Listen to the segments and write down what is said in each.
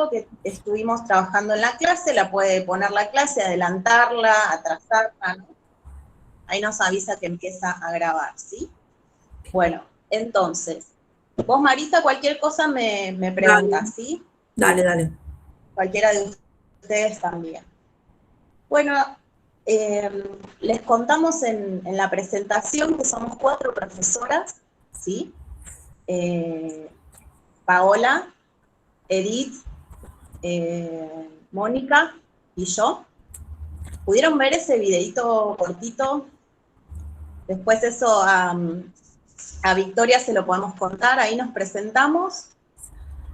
algo que estuvimos trabajando en la clase, la puede poner la clase, adelantarla, atrasarla, ¿no? Ahí nos avisa que empieza a grabar, ¿sí? Bueno, entonces, vos, Marita, cualquier cosa me preguntás, ¿sí? Dale. Cualquiera de ustedes también. Bueno, les contamos en la presentación que somos 4 profesoras, ¿sí? Paola, Edith, Mónica y yo. ¿Pudieron ver ese videito cortito? Después eso a Victoria se lo podemos contar, ahí nos presentamos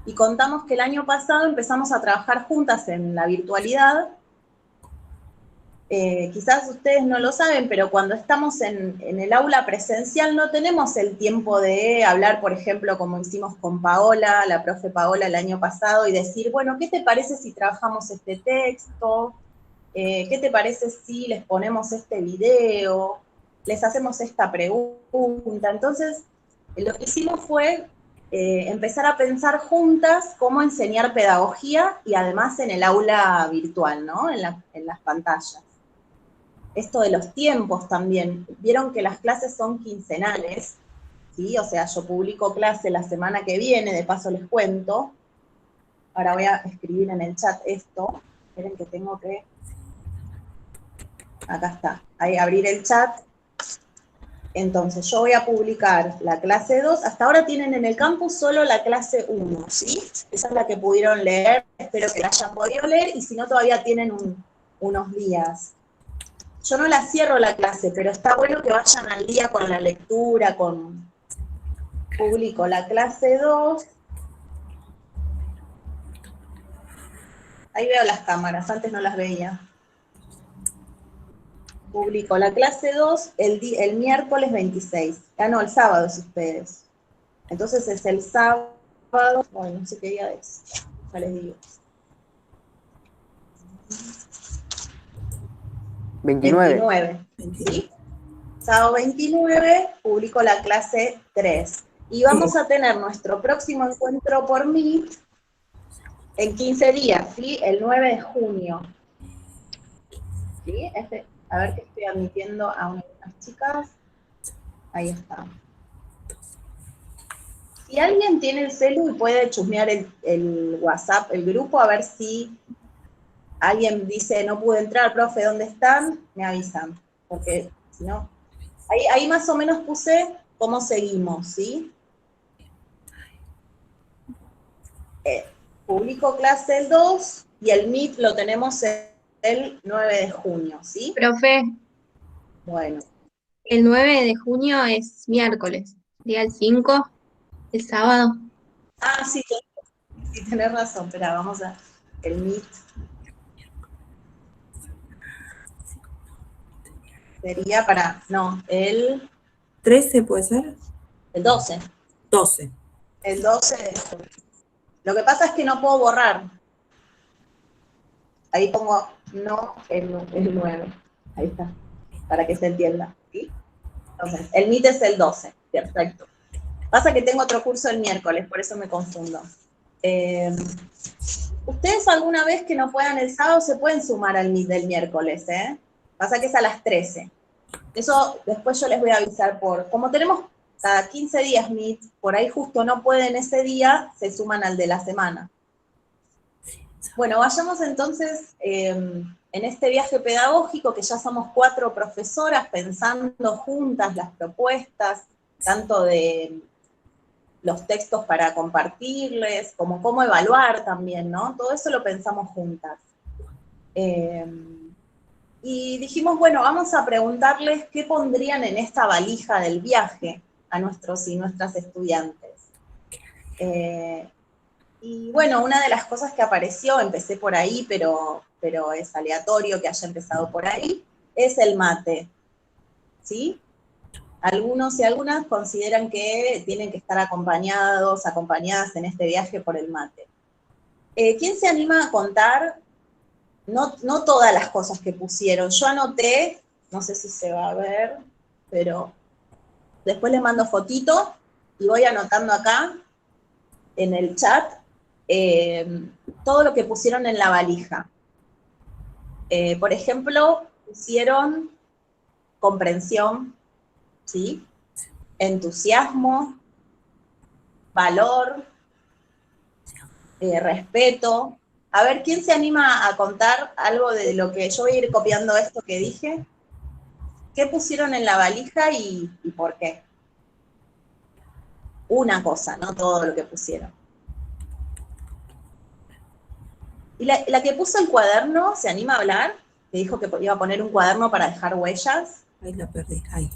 y contamos que el año pasado empezamos a trabajar juntas en la virtualidad. Quizás ustedes no lo saben, pero cuando estamos en el aula presencial no tenemos el tiempo de hablar, por ejemplo, como hicimos con Paola, la profe Paola el año pasado, y decir, bueno, ¿qué te parece si trabajamos este texto? ¿Qué te parece si les ponemos este video? Les hacemos esta pregunta. Entonces, lo que hicimos fue empezar a pensar juntas cómo enseñar pedagogía y además en el aula virtual, ¿no? En las pantallas. Esto de los tiempos también. Vieron que las clases son quincenales, ¿sí? O sea, yo publico clase la semana que viene, de paso les cuento. Ahora voy a escribir en el chat esto. Esperen que tengo que... Acá está. Ahí, abrir el chat. Entonces, yo voy a publicar la clase 2. Hasta ahora tienen en el campus solo la clase 1, ¿sí? Esa es la que pudieron leer. Espero que la hayan podido leer. Y si no, todavía tienen unos días. Yo no la cierro la clase, pero está bueno que vayan al día con la lectura, con... Publico la clase 2. Ahí veo las cámaras, antes no las veía. Publico la clase 2 el miércoles 26. Ah, no, el sábado es ustedes. Entonces es el sábado, bueno, no sé qué día es, ya les digo. 29, ¿sí? Sábado 29, publico la clase 3. Y vamos a tener nuestro próximo encuentro por Meet en 15 días, ¿sí? El 9 de junio. ¿Sí? A ver que estoy admitiendo a unas chicas. Ahí está. Si alguien tiene el celu y puede chusmear el WhatsApp, el grupo, a ver si alguien dice, no pude entrar, profe, ¿dónde están? Me avisan, porque si no... Ahí más o menos puse cómo seguimos, ¿sí? Publico clase el 2 y el Meet lo tenemos el 9 de junio, ¿sí? Profe, Bueno. el 9 de junio es miércoles, día el 5, el sábado. Ah, sí, tenés razón, espera, vamos a... El Meet... Sería para... No, el... 13 puede ser. El 12. 12. El 12 de junio. Lo que pasa es que no puedo borrar. Ahí pongo no el 9. Ahí está. Para que se entienda. ¿Sí? Entonces, el Meet es el 12. Perfecto. Pasa que tengo otro curso el miércoles, por eso me confundo. Ustedes alguna vez que no puedan el sábado se pueden sumar al Meet del miércoles, ¿eh? Pasa que es a las 13. Eso después yo les voy a avisar como tenemos cada 15 días Meet, por ahí justo no pueden ese día, se suman al de la semana. Bueno, vayamos entonces en este viaje pedagógico, que ya somos 4 profesoras pensando juntas las propuestas, tanto de los textos para compartirles, como cómo evaluar también, ¿no? Todo eso lo pensamos juntas. Y dijimos, bueno, vamos a preguntarles qué pondrían en esta valija del viaje a nuestros y nuestras estudiantes. Y bueno, una de las cosas que apareció, empecé por ahí, pero es aleatorio que haya empezado por ahí, es el mate, ¿sí? Algunos y algunas consideran que tienen que estar acompañadas en este viaje por el mate. ¿Quién se anima a contar? No todas las cosas que pusieron. Yo anoté, no sé si se va a ver, pero después les mando fotito y voy anotando acá en el chat todo lo que pusieron en la valija. Por ejemplo, pusieron comprensión, ¿sí? Entusiasmo, valor, respeto. A ver, ¿quién se anima a contar algo de lo que yo voy a ir copiando esto que dije? ¿Qué pusieron en la valija y por qué? Una cosa, no todo lo que pusieron. ¿Y la que puso el cuaderno, se anima a hablar? Que dijo que iba a poner un cuaderno para dejar huellas. Ahí la perdí, ahí.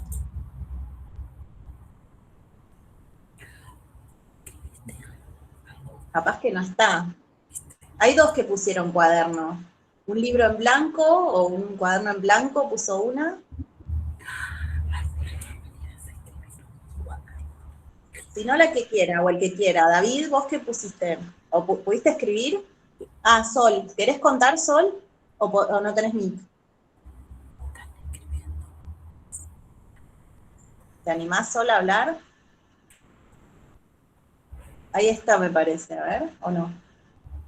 Capaz que no está. Hay dos que pusieron cuaderno. Un libro en blanco o un cuaderno en blanco puso una. Si no, la que quiera o el que quiera. David, ¿vos qué pusiste? ¿O pudiste escribir? Ah, Sol. ¿Querés contar, Sol? ¿O no tenés mic? ¿Te animás, Sol, a hablar? Ahí está, me parece. A ver, ¿o no?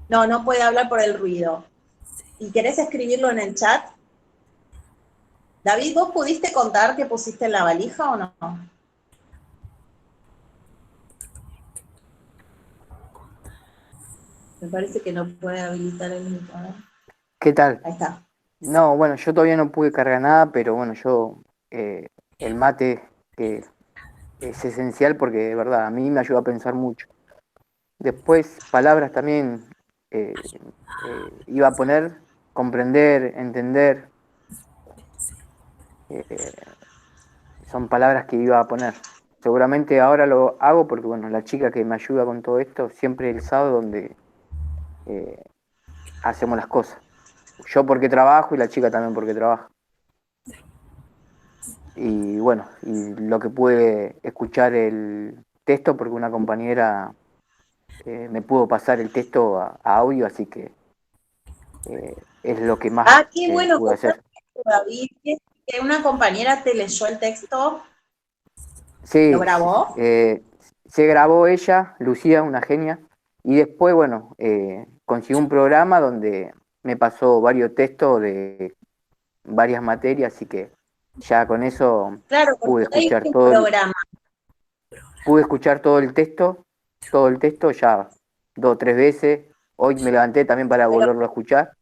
No, no puede hablar por el ruido. ¿Y querés escribirlo en el chat? David, ¿vos pudiste contar qué pusiste en la valija o no? Me parece que no puede habilitar el micrófono. ¿Qué tal? Ahí está. No, bueno, yo todavía no pude cargar nada, pero bueno, el mate que es esencial porque de verdad a mí me ayuda a pensar mucho. Después, palabras también iba a poner, comprender, entender, eh, son palabras que iba a poner. Seguramente ahora lo hago porque, bueno, la chica que me ayuda con todo esto, siempre el sábado donde eh, hacemos las cosas. Yo porque trabajo y la chica también porque trabaja. Y bueno, y lo que pude escuchar el texto, porque una compañera me pudo pasar el texto a audio, así que es lo que más Ah, qué bueno, pude hacer. David, que una compañera te leyó el texto, ¿lo Sí, grabó? se grabó ella, Lucía, una genia, y después, bueno, consiguió un programa donde me pasó varios textos de varias materias, así que ya con eso Claro, porque pude hay escuchar un todo programa. pude escuchar todo el texto ya 2 o 3 veces. Hoy me levanté también para Pero volverlo a escuchar.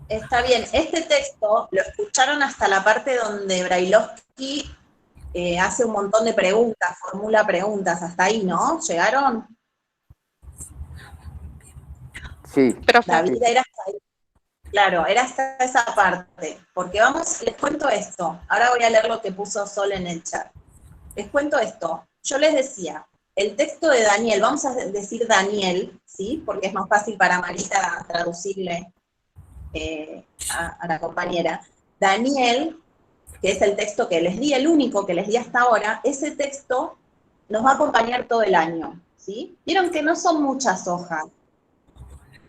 está bien, este texto lo escucharon hasta la parte donde Brailovsky hace un montón de preguntas, formula preguntas, hasta ahí, ¿no? ¿Llegaron? Sí, Profe. David, sí. era hasta ahí. Claro, era hasta esa parte. Porque vamos, les cuento esto. Ahora voy a leer lo que puso Sol en el chat. Les cuento esto. Yo les decía, el texto de Daniel, vamos a decir Daniel, ¿sí? Porque es más fácil para Marita traducirle a la compañera. Daniel, que es el texto que les di, el único que les di hasta ahora, ese texto nos va a acompañar todo el año, ¿sí? Vieron que no son muchas hojas,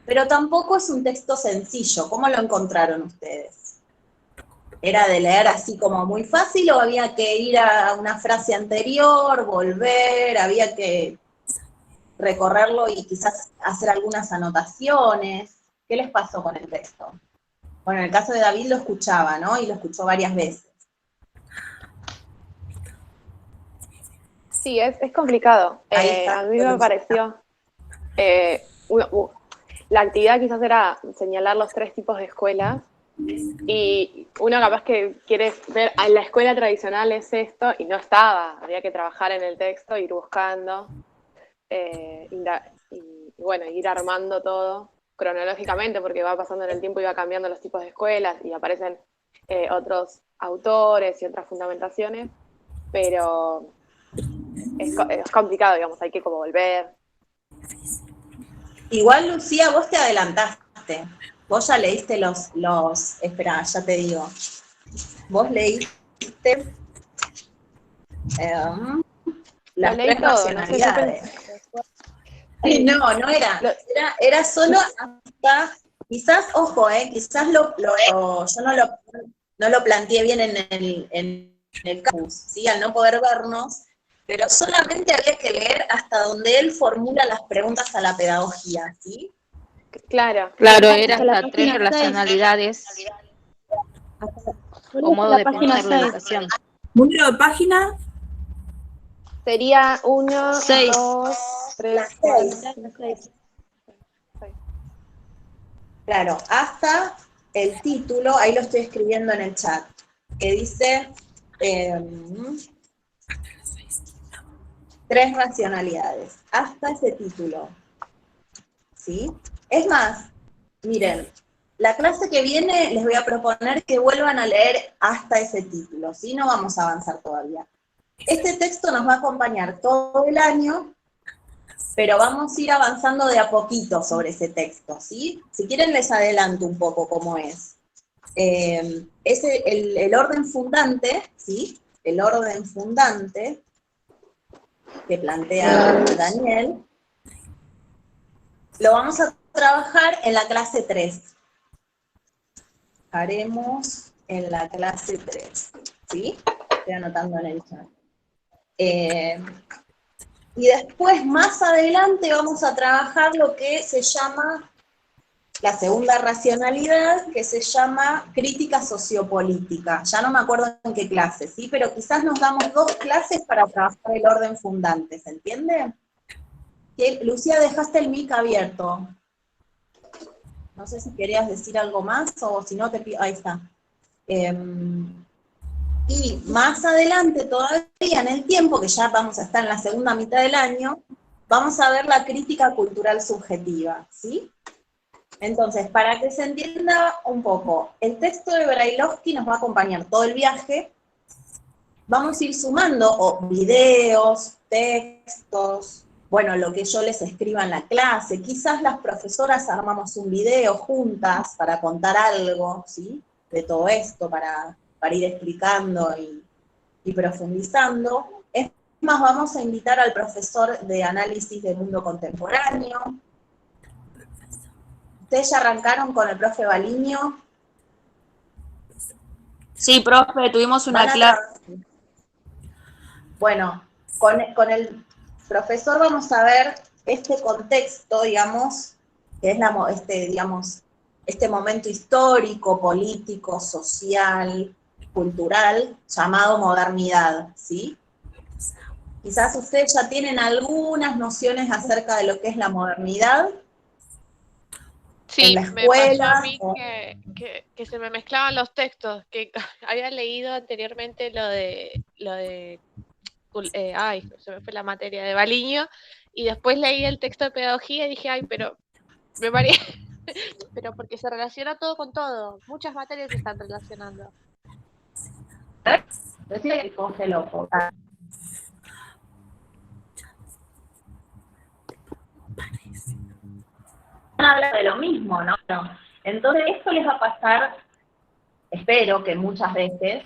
pero tampoco es un texto sencillo. ¿Cómo lo encontraron ustedes? ¿Era de leer así como muy fácil o había que ir a una frase anterior, volver, había que recorrerlo y quizás hacer algunas anotaciones? ¿Qué les pasó con el texto? Bueno, en el caso de David lo escuchaba, ¿no? Y lo escuchó varias veces. Sí, es complicado. Ahí está. A mí me pareció, la actividad quizás era señalar los 3 tipos de escuelas y uno capaz que quiere ver, la escuela tradicional es esto y no estaba, había que trabajar en el texto, ir buscando y bueno, ir armando todo cronológicamente porque va pasando en el tiempo y va cambiando los tipos de escuelas y aparecen otros autores y otras fundamentaciones, pero es complicado, digamos, hay que como volver. Igual, Lucía, vos te adelantaste. Vos ya leíste espera, ya te digo. Vos leíste las Lo leí 3 todo, no sé, yo nacionalidades. pensé. No era solo hasta, quizás, ojo, quizás yo no lo planteé bien en el campus, ¿sí? Al no poder vernos, pero solamente había que leer hasta donde él formula las preguntas a la pedagogía, ¿sí? Claro. Claro, era Hasta la hasta 3 página 6. relacionalidades o modo La de página pensar la 6. educación. Número de página, Sería 1, 6. 2, 3, La 4, 6. Claro, hasta el título, ahí lo estoy escribiendo en el chat, que dice 3 racionalidades, hasta ese título, ¿sí? Es más, miren, la clase que viene les voy a proponer que vuelvan a leer hasta ese título, ¿sí? No vamos a avanzar todavía. Este texto nos va a acompañar todo el año, pero vamos a ir avanzando de a poquito sobre ese texto, ¿sí? Si quieren les adelanto un poco cómo es. El orden fundante, ¿sí? El orden fundante que plantea Daniel, lo vamos a trabajar en la clase 3. Haremos en la clase 3, ¿sí? Estoy anotando en el chat. Y después, más adelante, vamos a trabajar lo que se llama la segunda racionalidad, que se llama crítica sociopolítica. Ya no me acuerdo en qué clase, ¿sí? Pero quizás nos damos 2 clases para trabajar el orden fundante, ¿se entiende? Lucía, dejaste el mic abierto. No sé si querías decir algo más, o si no te pido... Ahí está. Y más adelante todavía en el tiempo, que ya vamos a estar en la segunda mitad del año, vamos a ver la crítica cultural subjetiva, ¿sí? Entonces, para que se entienda un poco, el texto de Brailovsky nos va a acompañar todo el viaje, vamos a ir sumando videos, textos, bueno, lo que yo les escriba en la clase, quizás las profesoras armamos un video juntas para contar algo, ¿sí? De todo esto, para ir explicando y profundizando. Es más, vamos a invitar al profesor de análisis del mundo contemporáneo. ¿Ustedes ya arrancaron con el profe Baliño? Sí, profe, tuvimos una clase. Bueno, con el profesor vamos a ver este contexto, digamos, que es este momento histórico, político, social, cultural, llamado modernidad, ¿sí? Quizás ustedes ya tienen algunas nociones acerca de lo que es la modernidad. Sí, en la me pasó a escuela. mí que se me mezclaban los textos, que había leído anteriormente ay, se me fue la materia de Baliño, y después leí el texto de pedagogía y dije, ay, pero me parece, pero porque se relaciona todo con todo, muchas materias se están relacionando. Decía que congeló. Habla de lo mismo, ¿no? Entonces esto les va a pasar, espero que muchas veces,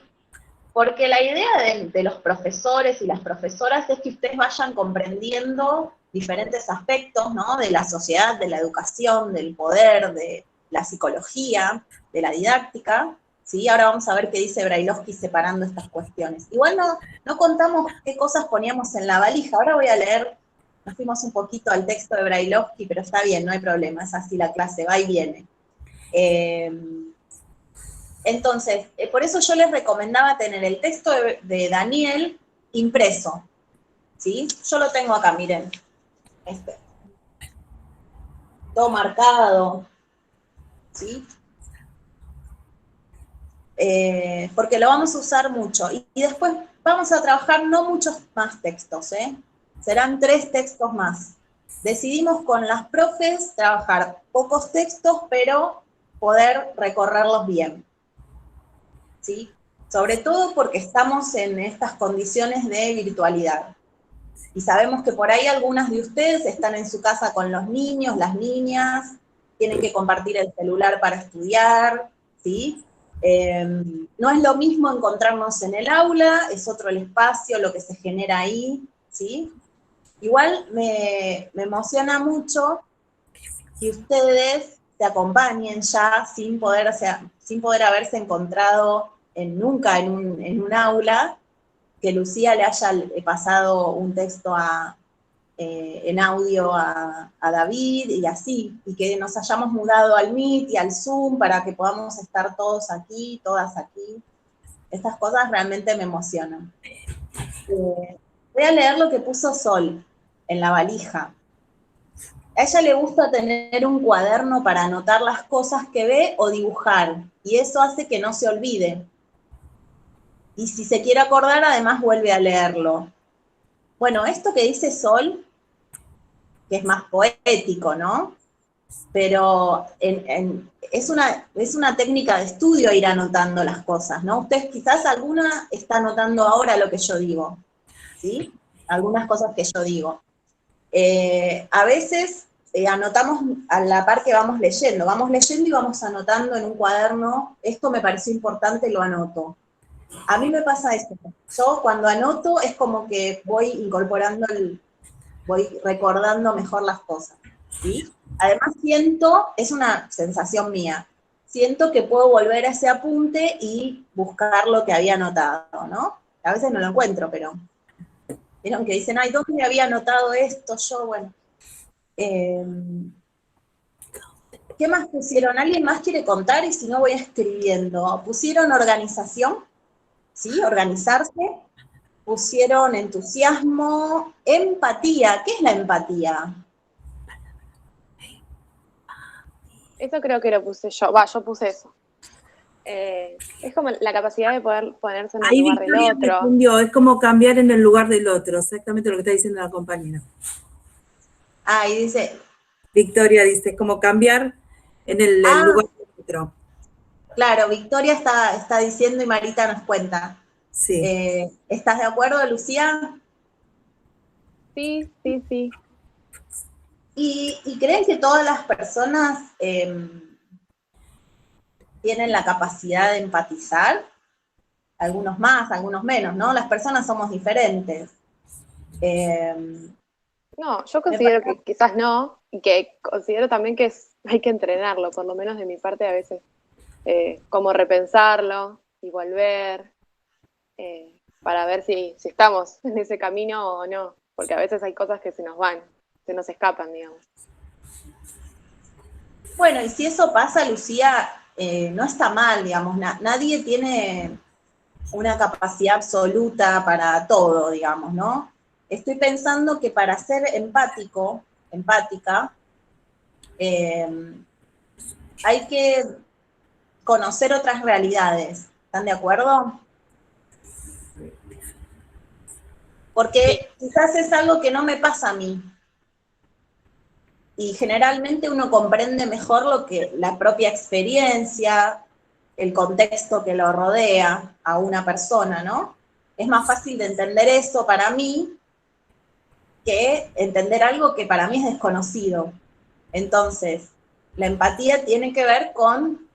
porque la idea de los profesores y las profesoras es que ustedes vayan comprendiendo diferentes aspectos, ¿no? De la sociedad, de la educación, del poder, de la psicología, de la didáctica, ¿sí? Ahora vamos a ver qué dice Brailovsky separando estas cuestiones. Igual no contamos qué cosas poníamos en la valija, ahora voy a leer, nos fuimos un poquito al texto de Brailovsky, pero está bien, no hay problema, es así la clase, va y viene. Entonces, por eso yo les recomendaba tener el texto de Daniel impreso, ¿sí? Yo lo tengo acá, miren. Todo marcado, ¿sí? Porque lo vamos a usar mucho. Y después vamos a trabajar no muchos más textos, ¿eh? Serán 3 textos más. Decidimos con las profes trabajar pocos textos, pero poder recorrerlos bien, ¿sí? Sobre todo porque estamos en estas condiciones de virtualidad. Y sabemos que por ahí algunas de ustedes están en su casa con los niños, las niñas, tienen que compartir el celular para estudiar, ¿sí? No es lo mismo encontrarnos en el aula, es otro el espacio, lo que se genera ahí, ¿sí? Igual me emociona mucho que ustedes se acompañen ya sin poder haberse encontrado nunca en un aula, que Lucía le haya pasado un texto a en audio a David y así, y que nos hayamos mudado al Meet y al Zoom para que podamos estar todos aquí, todas aquí. Estas cosas realmente me emocionan. Voy a leer lo que puso Sol en la valija. A ella le gusta tener un cuaderno para anotar las cosas que ve o dibujar, y eso hace que no se olvide. Y si se quiere acordar, además vuelve a leerlo. Bueno, esto que dice Sol, que es más poético, ¿no? Pero es una técnica de estudio ir anotando las cosas, ¿no? Ustedes quizás alguna está anotando ahora lo que yo digo, ¿sí? Algunas cosas que yo digo. A veces anotamos a la par que vamos leyendo y vamos anotando en un cuaderno, esto me pareció importante, lo anoto. A mí me pasa esto, yo cuando anoto es como que voy incorporando, voy recordando mejor las cosas, ¿sí? Además siento, es una sensación mía, siento que puedo volver a ese apunte y buscar lo que había anotado, ¿no? A veces no lo encuentro, pero vieron que dicen, ay, ¿dónde había anotado esto? Yo, bueno. ¿Qué más pusieron? ¿Alguien más quiere contar? Y si no, voy escribiendo. Pusieron organización, ¿sí? Organizarse. Pusieron entusiasmo, empatía. ¿Qué es la empatía? Eso creo que lo puse yo. Yo puse eso. Es como la capacidad de poder ponerse en el Ahí lugar del Victoria otro. respondió, es como cambiar en el lugar del otro, exactamente lo que está diciendo la compañera. Ah, y dice... Victoria dice, es como cambiar en el lugar del otro. Claro, Victoria está diciendo y Marita nos cuenta. Sí. ¿Estás de acuerdo, Lucía? Sí. ¿Y creen que todas las personas tienen la capacidad de empatizar? Algunos más, algunos menos, ¿no? Las personas somos diferentes. No, yo considero que quizás no, y que considero también que hay que entrenarlo, por lo menos de mi parte a veces, como repensarlo y volver, para ver si estamos en ese camino o no, porque a veces hay cosas que se nos van, se nos escapan, digamos. Bueno, y si eso pasa, Lucía, no está mal, digamos, nadie tiene una capacidad absoluta para todo, digamos, ¿no? Estoy pensando que para ser empática, hay que conocer otras realidades. ¿Están de acuerdo? Porque quizás es algo que no me pasa a mí. Y generalmente uno comprende mejor la propia experiencia, el contexto que lo rodea a una persona, ¿no? Es más fácil de entender eso para mí que entender algo que para mí es desconocido. Entonces, la empatía tiene que ver con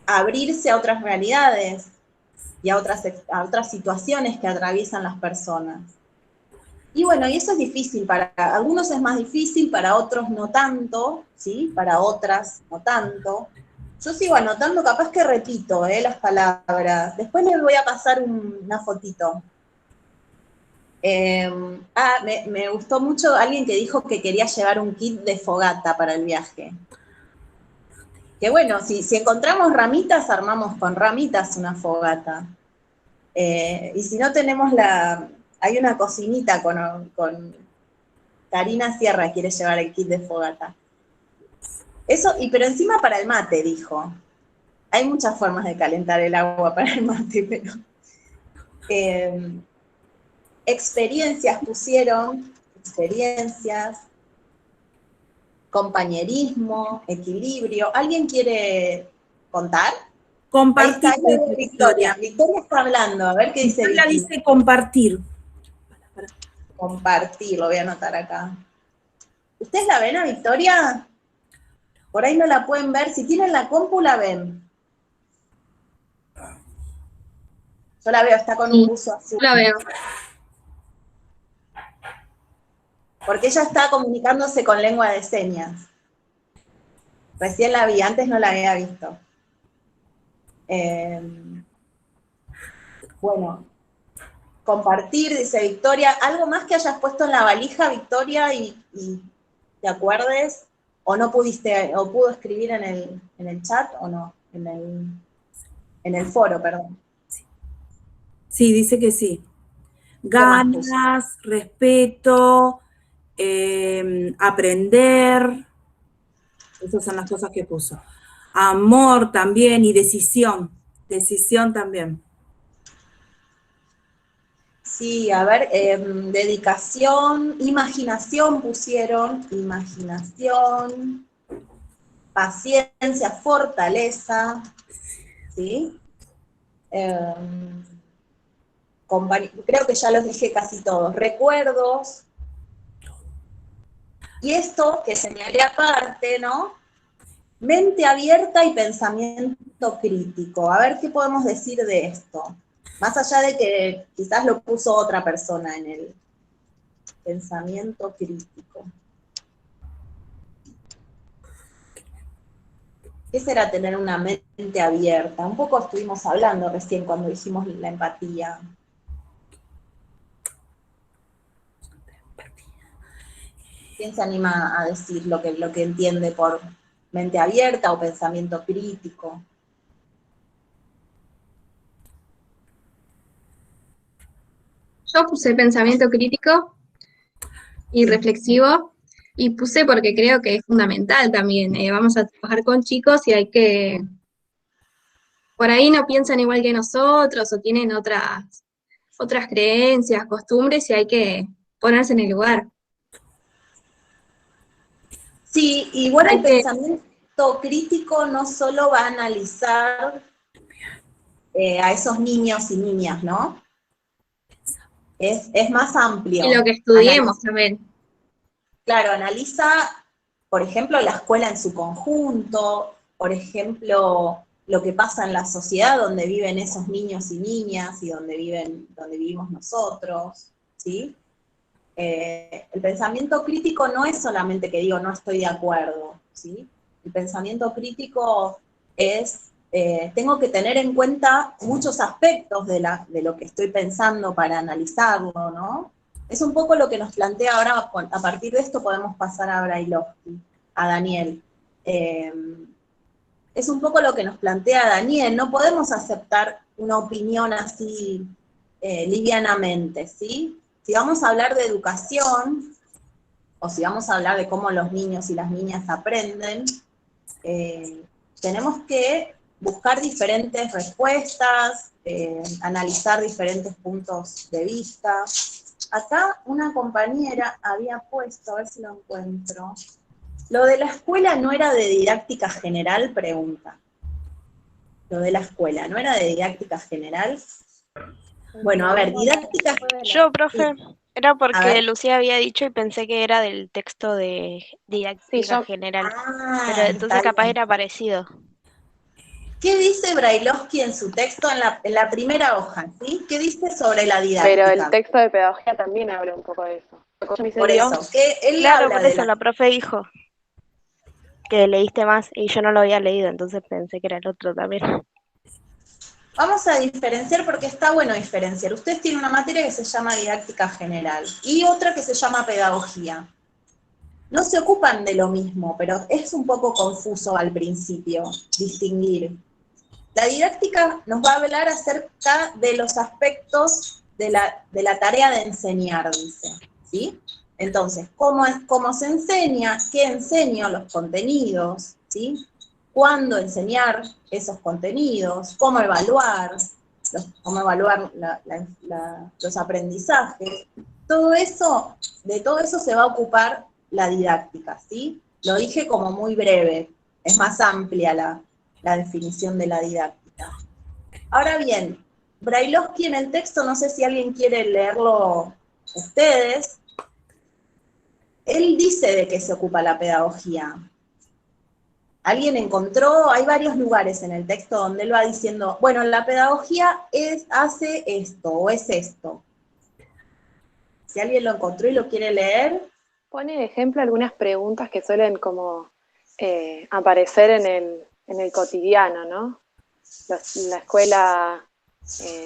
abrirse a otras realidades y a otras situaciones que atraviesan las personas. Y bueno, y eso es difícil, para algunos es más difícil, para otros no tanto, ¿sí? Para otras no tanto. Yo sigo anotando, capaz que repito las palabras. Después les voy a pasar una fotito. Me gustó mucho alguien que dijo que quería llevar un kit de fogata para el viaje. Que bueno, si encontramos ramitas, armamos con ramitas una fogata. Y si no tenemos hay una cocinita con Karina Sierra, quiere llevar el kit de fogata. Eso, pero encima para el mate, dijo. Hay muchas formas de calentar el agua para el mate, pero... experiencias pusieron, compañerismo, equilibrio. ¿Alguien quiere contar? Compartir. Ahí está Victoria. Victoria está hablando, a ver qué dice Victoria. Vicky. Dice compartir. Compartir, lo voy a anotar acá. ¿Ustedes la ven a Victoria? Por ahí no la pueden ver. Si tienen la compu, la ven. Yo la veo, está con un buzo azul. La veo. Porque ella está comunicándose con lengua de señas. Recién la vi, antes no la había visto. Bueno, compartir, dice Victoria. ¿Algo más que hayas puesto en la valija, Victoria, y te acuerdes? ¿O no pudiste, o pudo escribir en el chat, o no? En el foro, perdón. Sí, dice que sí. ¿Qué más puso? Ganas, respeto, aprender. Esas son las cosas que puso. Amor también y decisión. Decisión también. Sí, a ver, dedicación, imaginación pusieron, imaginación, paciencia, fortaleza, ¿sí? Creo que ya los dije casi todos, recuerdos, y esto que señalé aparte, ¿no? Mente abierta y pensamiento crítico. A ver qué podemos decir de esto. Más allá de que quizás lo puso otra persona en el pensamiento crítico. ¿Qué será tener una mente abierta? Un poco estuvimos hablando recién cuando dijimos la empatía. ¿Quién se anima a decir lo que entiende por mente abierta o pensamiento crítico? Yo puse pensamiento crítico y reflexivo, y puse porque creo que es fundamental también. Vamos a trabajar con chicos y hay que, por ahí no piensan igual que nosotros o tienen otras creencias, costumbres, y hay que ponerse en el lugar. Sí, igual el Hay que, pensamiento crítico no solo va a analizar a esos niños y niñas, ¿no? Es más y lo amplio. que estudiemos también. Claro, analiza, por ejemplo, la escuela en su conjunto, por ejemplo, lo que pasa en la sociedad donde viven esos niños y niñas y donde vivimos nosotros, ¿sí? El pensamiento crítico no es solamente que digo no estoy de acuerdo, ¿sí? El pensamiento crítico es, tengo que tener en cuenta muchos aspectos de lo que estoy pensando para analizarlo, ¿no? Es un poco lo que nos plantea ahora, a partir de esto podemos pasar a Brailovsky, a Daniel. Es un poco lo que nos plantea Daniel, no podemos aceptar una opinión así livianamente, ¿sí? Si vamos a hablar de educación, o si vamos a hablar de cómo los niños y las niñas aprenden, tenemos que buscar diferentes respuestas, analizar diferentes puntos de vista. Acá una compañera había puesto, a ver si lo encuentro, lo de la escuela no era de didáctica general, pregunta. Lo de la escuela, ¿no era de didáctica general? Bueno, a ver, didáctica... Yo, profe, Sí. era A porque ver. Lucía había dicho y pensé que era del texto de didáctica yo- general, pero Ah, entonces está capaz bien. era parecido. ¿Qué dice Brailovsky en su texto en la primera hoja? ¿Sí? ¿Qué dice sobre la Pero el didáctica? texto de pedagogía también habla un poco de eso. Me Por entendió. eso, que él Claro, habla por de eso la... la profe dijo que leíste más y yo no lo había leído, entonces pensé que era el otro también. Vamos a diferenciar porque está bueno diferenciar. Ustedes tienen una materia que se llama didáctica general y otra que se llama pedagogía. No se ocupan de lo mismo, pero es un poco confuso al principio distinguir. La didáctica nos va a hablar acerca de los aspectos de la tarea de enseñar, dice, ¿sí? Entonces, ¿cómo se enseña? ¿Qué enseño? Los contenidos, ¿sí? ¿Cuándo enseñar esos contenidos? ¿Cómo evaluar? ¿Cómo evaluar los aprendizajes? Todo eso, de todo eso se va a ocupar la didáctica, ¿sí? Lo dije como muy breve, es más amplia la definición de la didáctica. Ahora bien, Brailovsky en el texto, no sé si alguien quiere leerlo ustedes, él dice de qué se ocupa la pedagogía. Alguien encontró, hay varios lugares en el texto donde él va diciendo, bueno, la pedagogía hace esto o es esto. Si alguien lo encontró y lo quiere leer. Pone de ejemplo algunas preguntas que suelen como aparecer en el cotidiano, ¿no? La escuela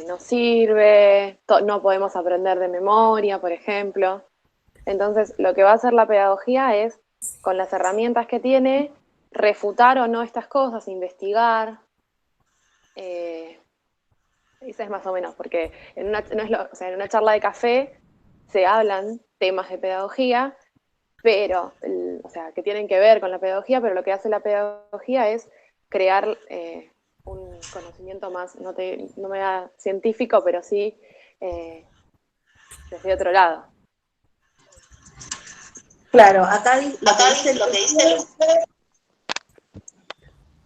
no sirve, no podemos aprender de memoria, por ejemplo. Entonces, lo que va a hacer la pedagogía es, con las herramientas que tiene, refutar o no estas cosas, investigar. Esa es más o menos, porque en en una charla de café se hablan temas de pedagogía, pero, que tienen que ver con la pedagogía, pero lo que hace la pedagogía es crear un conocimiento más, no me da científico, pero sí desde otro lado. Claro, acá lo que dice el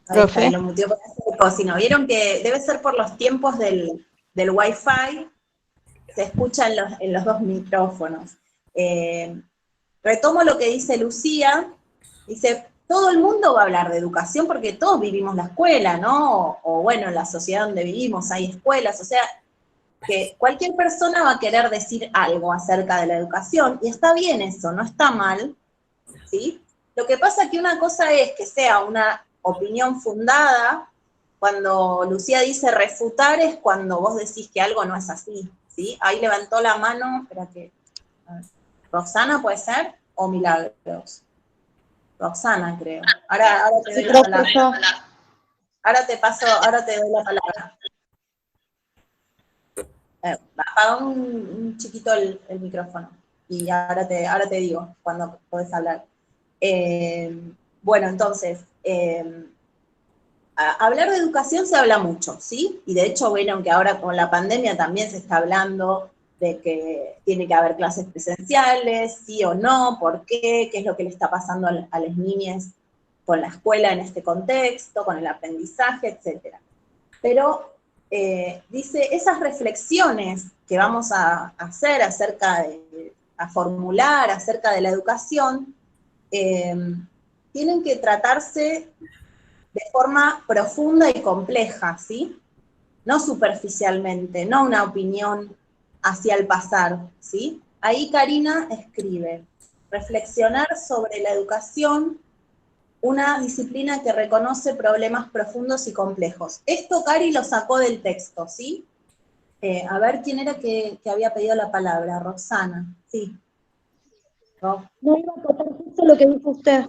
Profe. lo muteó por hacer cocina. Vieron que debe ser por los tiempos del Wi-Fi, se escucha en los dos micrófonos. Retomo lo que dice Lucía, dice, todo el mundo va a hablar de educación porque todos vivimos la escuela, ¿no? O bueno, en la sociedad donde vivimos hay escuelas, o sea, que cualquier persona va a querer decir algo acerca de la educación, y está bien eso, no está mal, ¿sí? Lo que pasa es que una cosa es que sea una opinión fundada, cuando Lucía dice refutar es cuando vos decís que algo no es así, ¿sí? Ahí levantó la mano, espérate, Roxana, ¿puede ser? ¿O Milagros? Roxana, creo. Ahora te doy la palabra. Ahora te doy la palabra. Apaga un chiquito el micrófono y ahora te digo cuando podés hablar. Bueno, entonces, hablar de educación se habla mucho, ¿sí? Y de hecho, bueno, que ahora con la pandemia también se está hablando de que tiene que haber clases presenciales, sí o no, por qué es lo que le está pasando a las niñas con la escuela en este contexto, con el aprendizaje, etc. Pero dice, esas reflexiones que vamos a hacer a formular acerca de la educación, tienen que tratarse de forma profunda y compleja, ¿sí? No superficialmente, no una opinión hacia el pasar, ¿sí? Ahí Karina escribe, reflexionar sobre la educación, una disciplina que reconoce problemas profundos y complejos. Esto Cari lo sacó del texto, ¿sí? A ver, ¿quién era que había pedido la palabra? Roxana, sí. No iba a acotar justo lo que dijo usted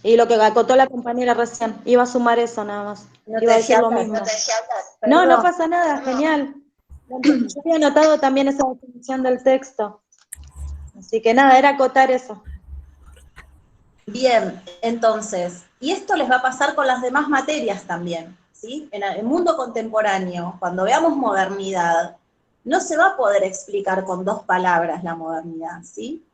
y lo que acotó la compañera recién. Iba a sumar eso nada más. No iba a te decir lo hablar, mismo. No, No pasa nada, genial. Yo había anotado también esa definición del texto. Así que nada, era acotar eso. Bien, entonces, y esto les va a pasar con las demás materias también, ¿sí? En el mundo contemporáneo, cuando veamos modernidad, no se va a poder explicar con dos palabras la modernidad, ¿sí?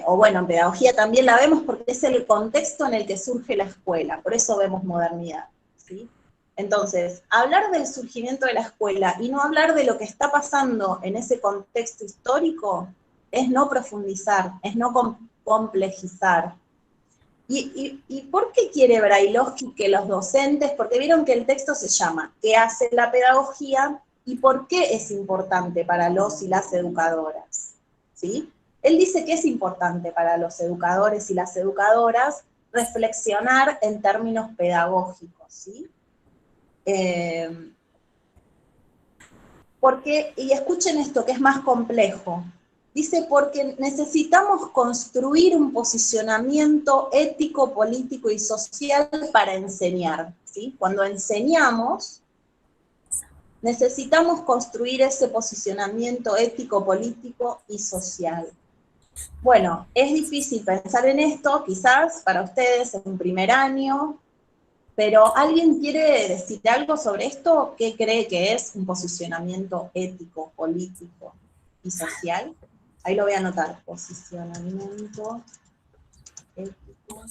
O bueno, en pedagogía también la vemos porque es el contexto en el que surge la escuela, por eso vemos modernidad, ¿sí? Entonces, hablar del surgimiento de la escuela y no hablar de lo que está pasando en ese contexto histórico es no profundizar, es no complejizar. ¿Y por qué quiere Brailovsky que los docentes, porque vieron que el texto se llama ¿qué hace la pedagogía? ¿Y por qué es importante para los y las educadoras? ¿Sí? Él dice que es importante para los educadores y las educadoras reflexionar en términos pedagógicos, ¿sí? Porque, y escuchen esto que es más complejo, dice, porque necesitamos construir un posicionamiento ético, político y social para enseñar, ¿sí? Cuando enseñamos, necesitamos construir ese posicionamiento ético, político y social. Bueno, es difícil pensar en esto, quizás para ustedes en primer año, pero ¿alguien quiere decir algo sobre esto? ¿Qué cree que es un posicionamiento ético, político y social? Ahí lo voy a anotar, posicionamiento ético.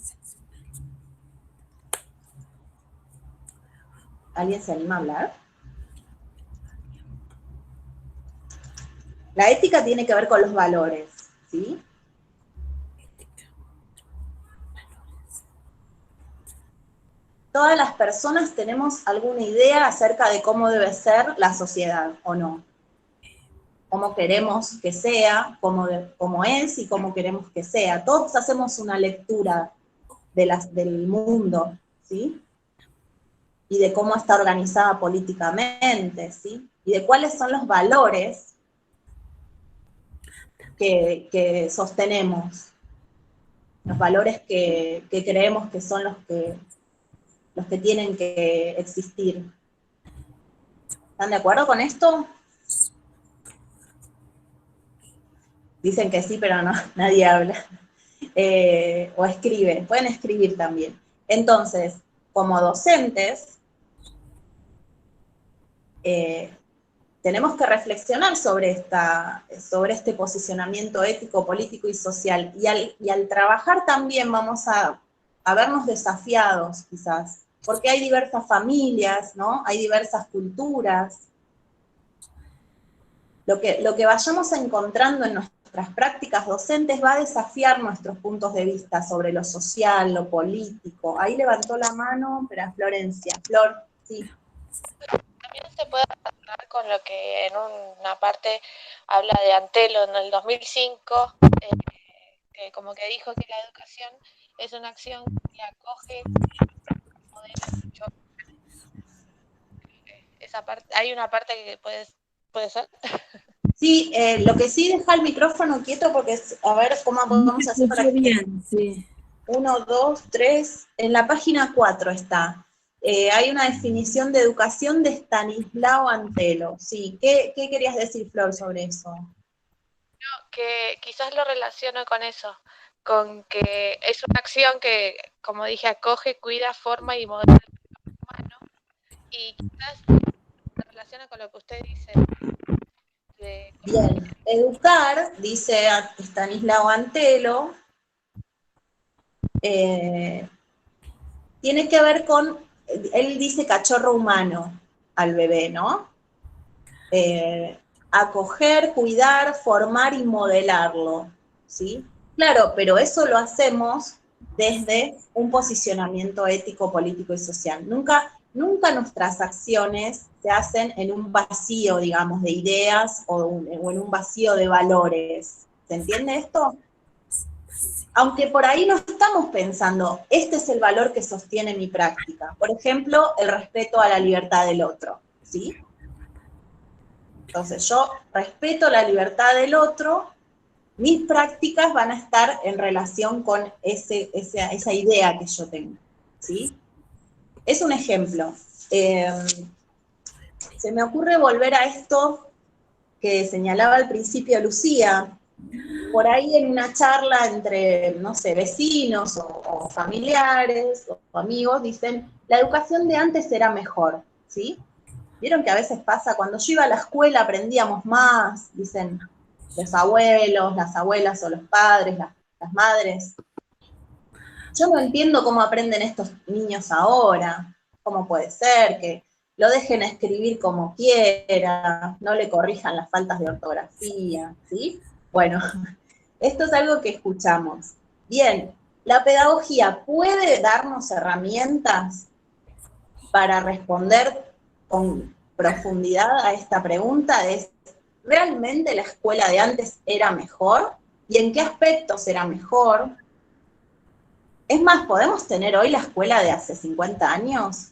¿Alguien se anima a hablar? La ética tiene que ver con los valores, ¿sí? Todas las personas tenemos alguna idea acerca de cómo debe ser la sociedad, ¿o no? Cómo queremos que sea, cómo es y cómo queremos que sea. Todos hacemos una lectura del mundo, ¿sí? y de cómo está organizada políticamente, ¿sí? Y de cuáles son los valores que sostenemos, los valores que creemos que son los que tienen que existir. ¿Están de acuerdo con esto? Dicen que sí, pero no, nadie habla. O escribe, pueden escribir también. Entonces, como docentes, tenemos que reflexionar sobre este posicionamiento ético, político y social. Y al trabajar también vamos a vernos desafiados, quizás, porque hay diversas familias, ¿no? Hay diversas culturas. Lo que vayamos encontrando en nuestras prácticas docentes va a desafiar nuestros puntos de vista sobre lo social, lo político. Ahí levantó la mano, pero Florencia. Flor, sí. También se puede relacionar con lo que en una parte habla de Antelo en el 2005, que como que dijo que la educación es una acción que acoge modelo. Esa parte, hay una parte que puede ser. Sí, lo que sí, deja el micrófono quieto porque, a ver, ¿cómo podemos hacer para que... Bien, sí. 1, 2, 3, en la página 4 está. Hay una definición de educación de Stanislao Antelo. Sí, ¿qué querías decir, Flor, sobre eso? No, que quizás lo relaciono con eso, con que es una acción que, como dije, acoge, cuida, forma y modela el humano, y quizás se relaciona con lo que usted dice. Bien, educar, dice Stanislao Antelo, tiene que ver con, él dice cachorro humano al bebé, ¿no? Acoger, cuidar, formar y modelarlo, ¿sí? Claro, pero eso lo hacemos desde un posicionamiento ético, político y social. Nunca nuestras acciones se hacen en un vacío, digamos, de ideas o en un vacío de valores. ¿Se entiende esto? Aunque por ahí no estamos pensando, este es el valor que sostiene mi práctica. Por ejemplo, el respeto a la libertad del otro, ¿sí? Entonces yo respeto la libertad del otro, mis prácticas van a estar en relación con esa idea que yo tengo, ¿sí? Es un ejemplo. Se me ocurre volver a esto que señalaba al principio Lucía, por ahí en una charla entre, no sé, vecinos o familiares o amigos, dicen, la educación de antes era mejor, ¿sí? Vieron que a veces pasa, cuando yo iba a la escuela aprendíamos más, dicen los abuelos, las abuelas o los padres, las madres. Yo no entiendo cómo aprenden estos niños ahora, cómo puede ser que lo dejen escribir como quiera, no le corrijan las faltas de ortografía, ¿sí? Bueno, esto es algo que escuchamos. Bien, ¿la pedagogía puede darnos herramientas para responder con profundidad a esta pregunta? ¿Es realmente la escuela de antes era mejor? ¿Y en qué aspectos era mejor? Es más, ¿podemos tener hoy la escuela de hace 50 años?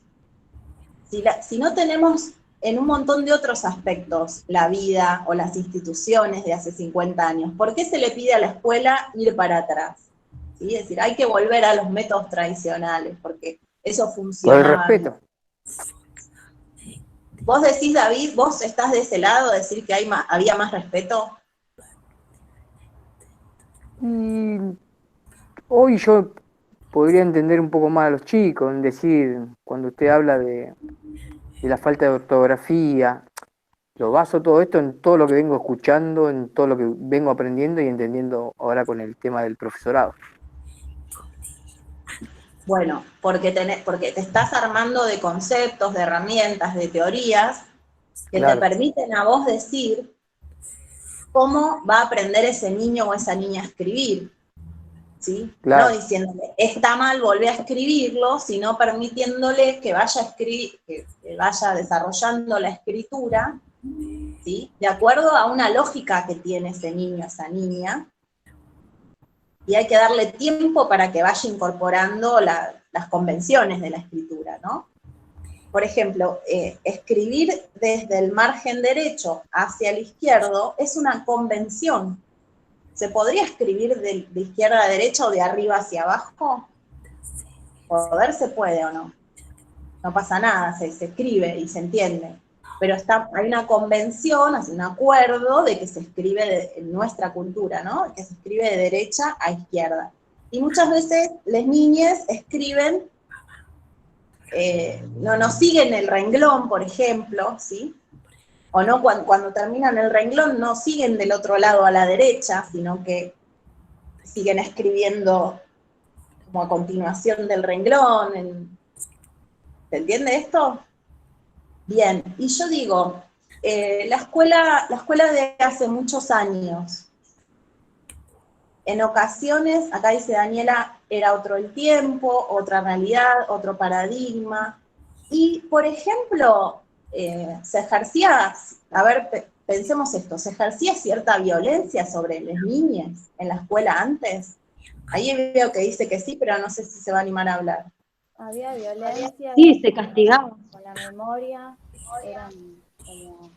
Si no tenemos en un montón de otros aspectos la vida o las instituciones de hace 50 años, ¿por qué se le pide a la escuela ir para atrás? ¿Sí? Es decir, hay que volver a los métodos tradicionales, porque eso funciona. Por el respeto. Vos decís, David, vos estás de ese lado, decir que había más respeto. Y hoy yo podría entender un poco más a los chicos, en decir, cuando usted habla de la falta de ortografía, lo baso todo esto en todo lo que vengo escuchando, en todo lo que vengo aprendiendo y entendiendo ahora con el tema del profesorado. Bueno, porque te estás armando de conceptos, de herramientas, de teorías que Claro. te permiten a vos decir cómo va a aprender ese niño o esa niña a escribir, ¿sí? Claro. No diciéndole, está mal, volvé a escribirlo, sino permitiéndole que vaya que vaya desarrollando la escritura, ¿sí? De acuerdo a una lógica que tiene ese niño, esa niña, y hay que darle tiempo para que vaya incorporando las convenciones de la escritura, ¿no? por ejemplo, escribir desde el margen derecho hacia el izquierdo es una convención. ¿Se podría escribir de izquierda a derecha o de arriba hacia abajo? Poder se puede o no. No pasa nada, se escribe y se entiende. Pero hay una convención, un acuerdo de que se escribe en nuestra cultura, ¿no? Que se escribe de derecha a izquierda. Y muchas veces las niñas escriben, no siguen el renglón, por ejemplo, ¿sí? O no, cuando terminan el renglón no siguen del otro lado a la derecha, sino que siguen escribiendo como a continuación del renglón. ¿Se entiende esto? Bien, y yo digo, la escuela de hace muchos años, en ocasiones, acá dice Daniela, era otro el tiempo, otra realidad, otro paradigma, y por ejemplo, se ejercía, a ver, pensemos esto, ¿se ejercía cierta violencia sobre las niñas en la escuela antes? Ahí veo que dice que sí, pero no sé si se va a animar a hablar. Había violencia. Sí, se castigaba. Con la memoria, eran como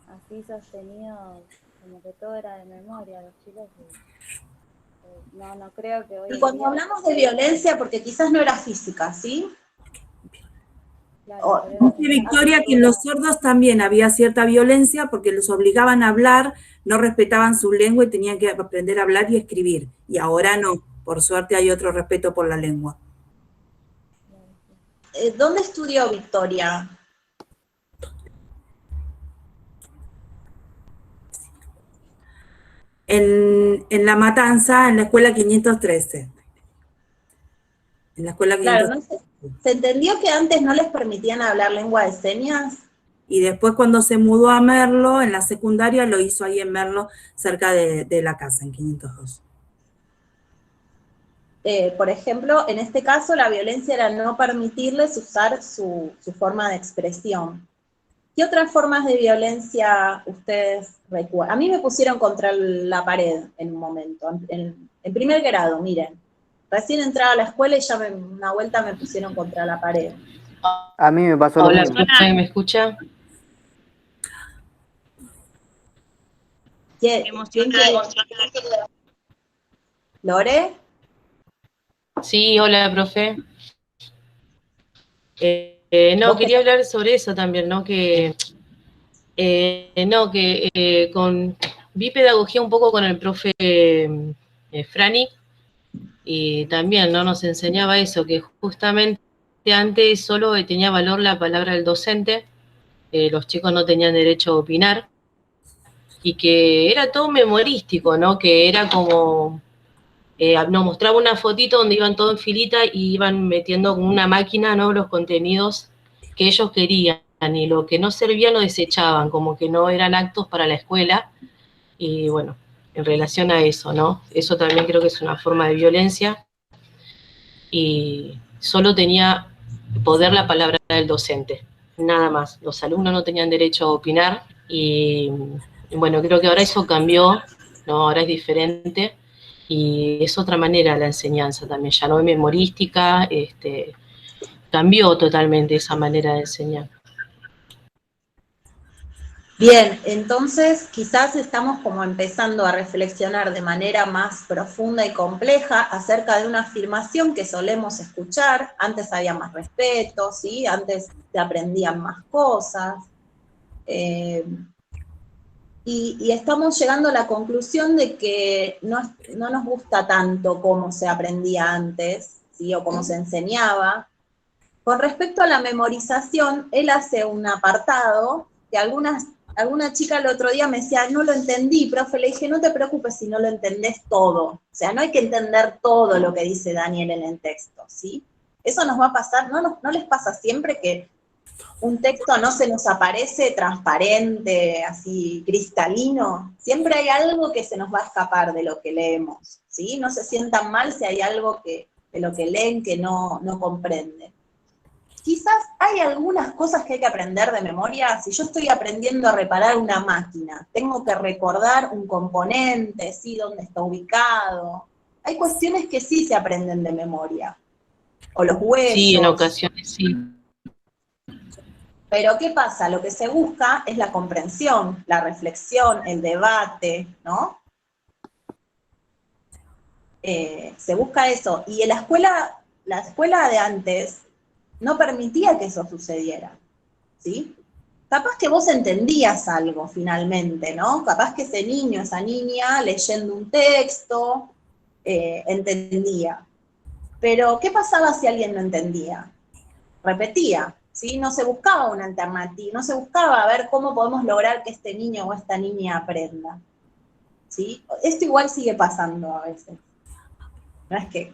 así sostenidos, como que todo era de memoria, los chicos. No creo que hoy. Y cuando hablamos de violencia, porque quizás no era física, ¿sí? Claro, dice Victoria que en los sordos también había cierta violencia porque los obligaban a hablar, no respetaban su lengua y tenían que aprender a hablar y escribir. Y ahora no, por suerte hay otro respeto por la lengua. ¿Dónde estudió Victoria? En La Matanza, en la escuela 513. En la escuela 513. Claro, ¿se entendió que antes no les permitían hablar lengua de señas? Y después cuando se mudó a Merlo, en la secundaria, lo hizo ahí en Merlo, cerca de la casa, en 502. Por ejemplo, en este caso la violencia era no permitirles usar su forma de expresión. ¿Qué otras formas de violencia ustedes recuerdan? A mí me pusieron contra la pared en un momento, en primer grado, miren. Recién entraba a la escuela y ya una vuelta me pusieron contra la pared. A mí me pasó Hola, lo mismo. ¿me escucha? ¿Quién quiere? ¿Lore? Sí, hola, profe. No, quería hablar sobre eso también, ¿no? Vi pedagogía un poco con el profe Frani, y también, ¿no? Nos enseñaba eso, que justamente antes solo tenía valor la palabra del docente, los chicos no tenían derecho a opinar, y que era todo memorístico, ¿no? Que era como... nos mostraba una fotito donde iban todos en filita y iban metiendo con una máquina, ¿no? Los contenidos que ellos querían, y lo que no servía lo desechaban, como que no eran aptos para la escuela. Y bueno, en relación a eso, ¿no? Eso también creo que es una forma de violencia, y solo tenía poder la palabra del docente, nada más. Los alumnos no tenían derecho a opinar, y bueno, creo que ahora eso cambió, ¿no? Ahora es diferente. Y es otra manera la enseñanza también, ya no es memorística, cambió totalmente esa manera de enseñar. Bien, entonces quizás estamos como empezando a reflexionar de manera más profunda y compleja acerca de una afirmación que solemos escuchar. Antes había más respeto, ¿sí? Antes se aprendían más cosas. Y estamos llegando a la conclusión de que no nos gusta tanto cómo se aprendía antes, ¿sí? O cómo se enseñaba. Con respecto a la memorización, él hace un apartado que alguna chica el otro día me decía, no lo entendí, profe, le dije, no te preocupes si no lo entendés todo. O sea, no hay que entender todo lo que dice Daniel en el texto, ¿sí? Eso nos va a pasar, ¿no les pasa siempre que un texto no se nos aparece transparente, así cristalino? Siempre hay algo que se nos va a escapar de lo que leemos, ¿sí? No se sientan mal si hay algo de lo que leen que no comprenden. Quizás hay algunas cosas que hay que aprender de memoria. Si yo estoy aprendiendo a reparar una máquina, tengo que recordar un componente, ¿sí? Dónde está ubicado. Hay cuestiones que sí se aprenden de memoria. O los huesos. Sí, en ocasiones sí. Pero ¿qué pasa? Lo que se busca es la comprensión, la reflexión, el debate, ¿no? Se busca eso. Y en la escuela de antes no permitía que eso sucediera, ¿sí? Capaz que vos entendías algo finalmente, ¿no? Capaz que ese niño, esa niña, leyendo un texto, entendía. Pero, ¿qué pasaba si alguien no entendía? Repetía, ¿sí? No se buscaba una alternativa, no se buscaba ver cómo podemos lograr que este niño o esta niña aprenda, ¿sí? Esto igual sigue pasando a veces. ¿No es que?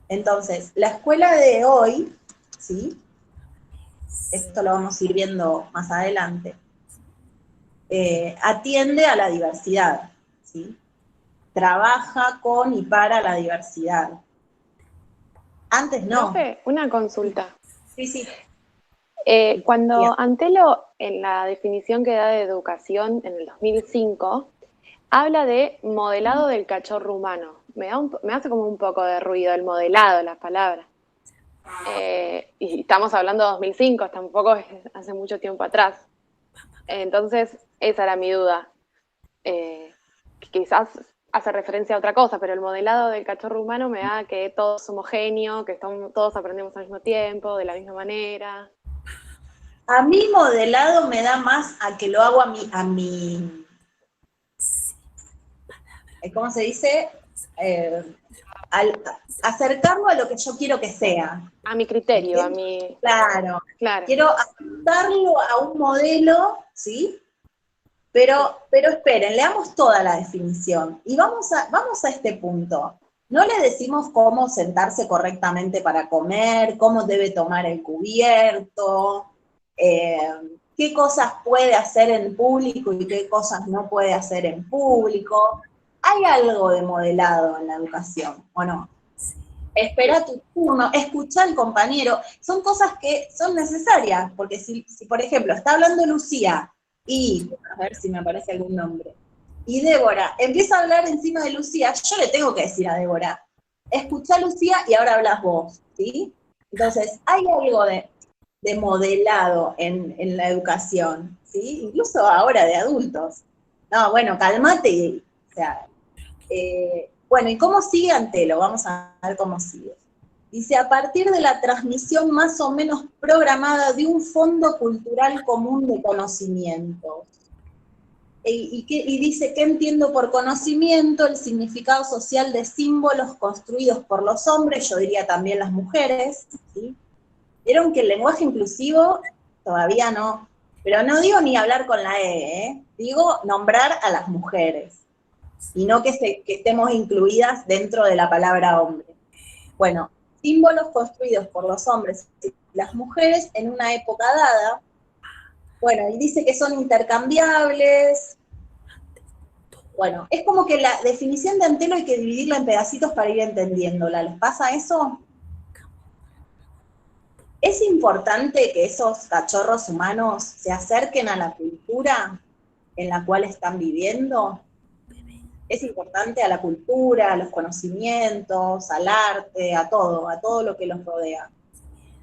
Entonces, la escuela de hoy, ¿sí? Esto lo vamos a ir viendo más adelante, atiende a la diversidad, ¿sí? Trabaja con y para la diversidad. Antes no. Profe, una consulta. Sí, sí. Cuando Antelo, en la definición que da de educación en el 2005, habla de modelado del cachorro humano. Me hace como un poco de ruido el modelado, las palabras. Y estamos hablando de 2005, tampoco es hace mucho tiempo atrás. Entonces, esa era mi duda. Quizás hace referencia a otra cosa, pero el modelado del cachorro humano me da que todo es homogéneo, que todos aprendemos al mismo tiempo, de la misma manera. A mí modelado me da más a que lo hago a mi ¿cómo se dice? Al acercarlo a lo que yo quiero que sea. A mi criterio, Claro. Claro. Quiero ajustarlo a un modelo, ¿sí? Pero esperen, leamos toda la definición. Y vamos a este punto. No le decimos cómo sentarse correctamente para comer, cómo debe tomar el cubierto, qué cosas puede hacer en público y qué cosas no puede hacer en público. Hay algo de modelado en la educación, ¿o no? Espera tu turno, escucha al compañero. Son cosas que son necesarias, porque si por ejemplo, está hablando Lucía y, a ver si me aparece algún nombre, y Débora empieza a hablar encima de Lucía, yo le tengo que decir a Débora, escucha a Lucía y ahora hablas vos, ¿sí? Entonces, hay algo de modelado en la educación, ¿sí? Incluso ahora de adultos. No, bueno, cálmate, o sea, bueno, ¿y cómo sigue Antelo? Vamos a ver cómo sigue. Dice, a partir de la transmisión más o menos programada de un fondo cultural común de conocimientos. Y dice, ¿qué entiendo por conocimiento? El significado social de símbolos construidos por los hombres, yo diría también las mujeres, ¿sí? Vieron que el lenguaje inclusivo todavía no, pero no digo ni hablar con la digo nombrar a las mujeres, y no que estemos incluidas dentro de la palabra hombre. Bueno, símbolos construidos por los hombres y las mujeres en una época dada. Bueno, y dice que son intercambiables. Bueno, es como que la definición de Antelo hay que dividirla en pedacitos para ir entendiéndola. ¿Les pasa eso? ¿Es importante que esos cachorros humanos se acerquen a la cultura en la cual están viviendo? Es importante a la cultura, a los conocimientos, al arte, a todo lo que los rodea.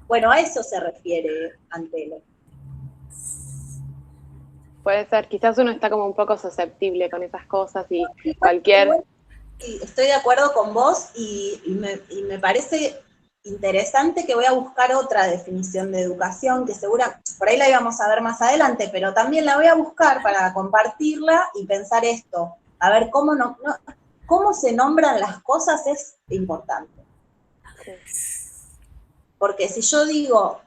Bueno, a eso se refiere Antelo. Puede ser, quizás uno está como un poco susceptible con esas cosas y cualquier... Sí, estoy de acuerdo con vos y me parece interesante que voy a buscar otra definición de educación, que por ahí la íbamos a ver más adelante, pero también la voy a buscar para compartirla y pensar esto. A ver, cómo se nombran las cosas es importante. Porque si yo digo,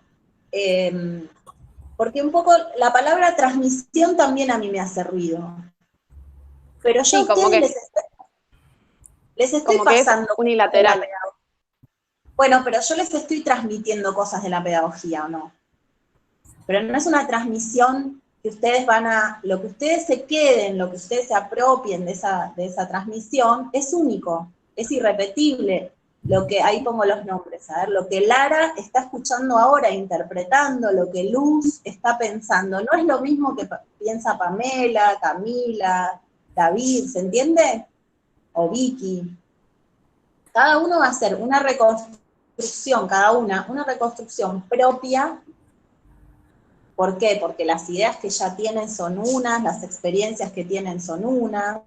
porque un poco la palabra transmisión también a mí me hace ruido. Pero yo sí, a ustedes les estoy pasando unilateral. Bueno, pero yo les estoy transmitiendo cosas de la pedagogía, ¿o no? Pero no es una transmisión que ustedes lo que ustedes se queden, lo que ustedes se apropien de esa transmisión, es único, es irrepetible. Ahí pongo los nombres, a ver, lo que Lara está escuchando ahora, interpretando, lo que Luz está pensando, no es lo mismo que piensa Pamela, Camila, David, ¿se entiende? O Vicky. Cada uno va a hacer una reconstrucción, una reconstrucción propia ¿Por qué? Porque las ideas que ya tienen son unas, las experiencias que tienen son unas,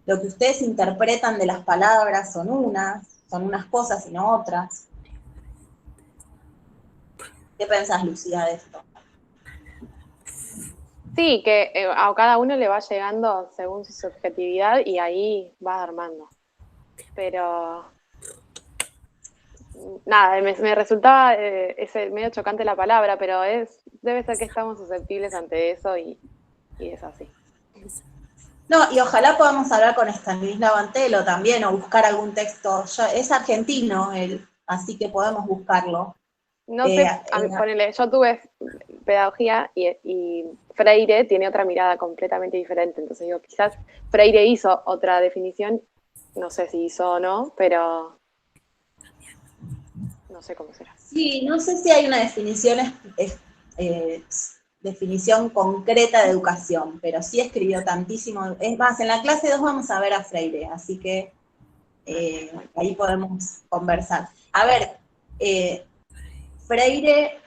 lo que ustedes interpretan de las palabras son unas cosas y no otras. ¿Qué pensás, Lucía, de esto? Sí, que a cada uno le va llegando según su subjetividad y ahí va armando. Pero nada, me resultaba medio chocante la palabra, pero debe ser que estamos susceptibles ante eso y es así. No, y ojalá podamos hablar con Stanislao Antelo también, o buscar algún texto. Es argentino él, así que podemos buscarlo. No sé, ponele, yo tuve pedagogía y Freire tiene otra mirada completamente diferente. Entonces digo, quizás Freire hizo otra definición, no sé si hizo o no, pero no sé cómo será. Sí, no sé si hay una definición concreta de educación, pero sí escribió tantísimo. Es más, en la clase 2 vamos a ver a Freire, así que ahí podemos conversar. A ver, Freire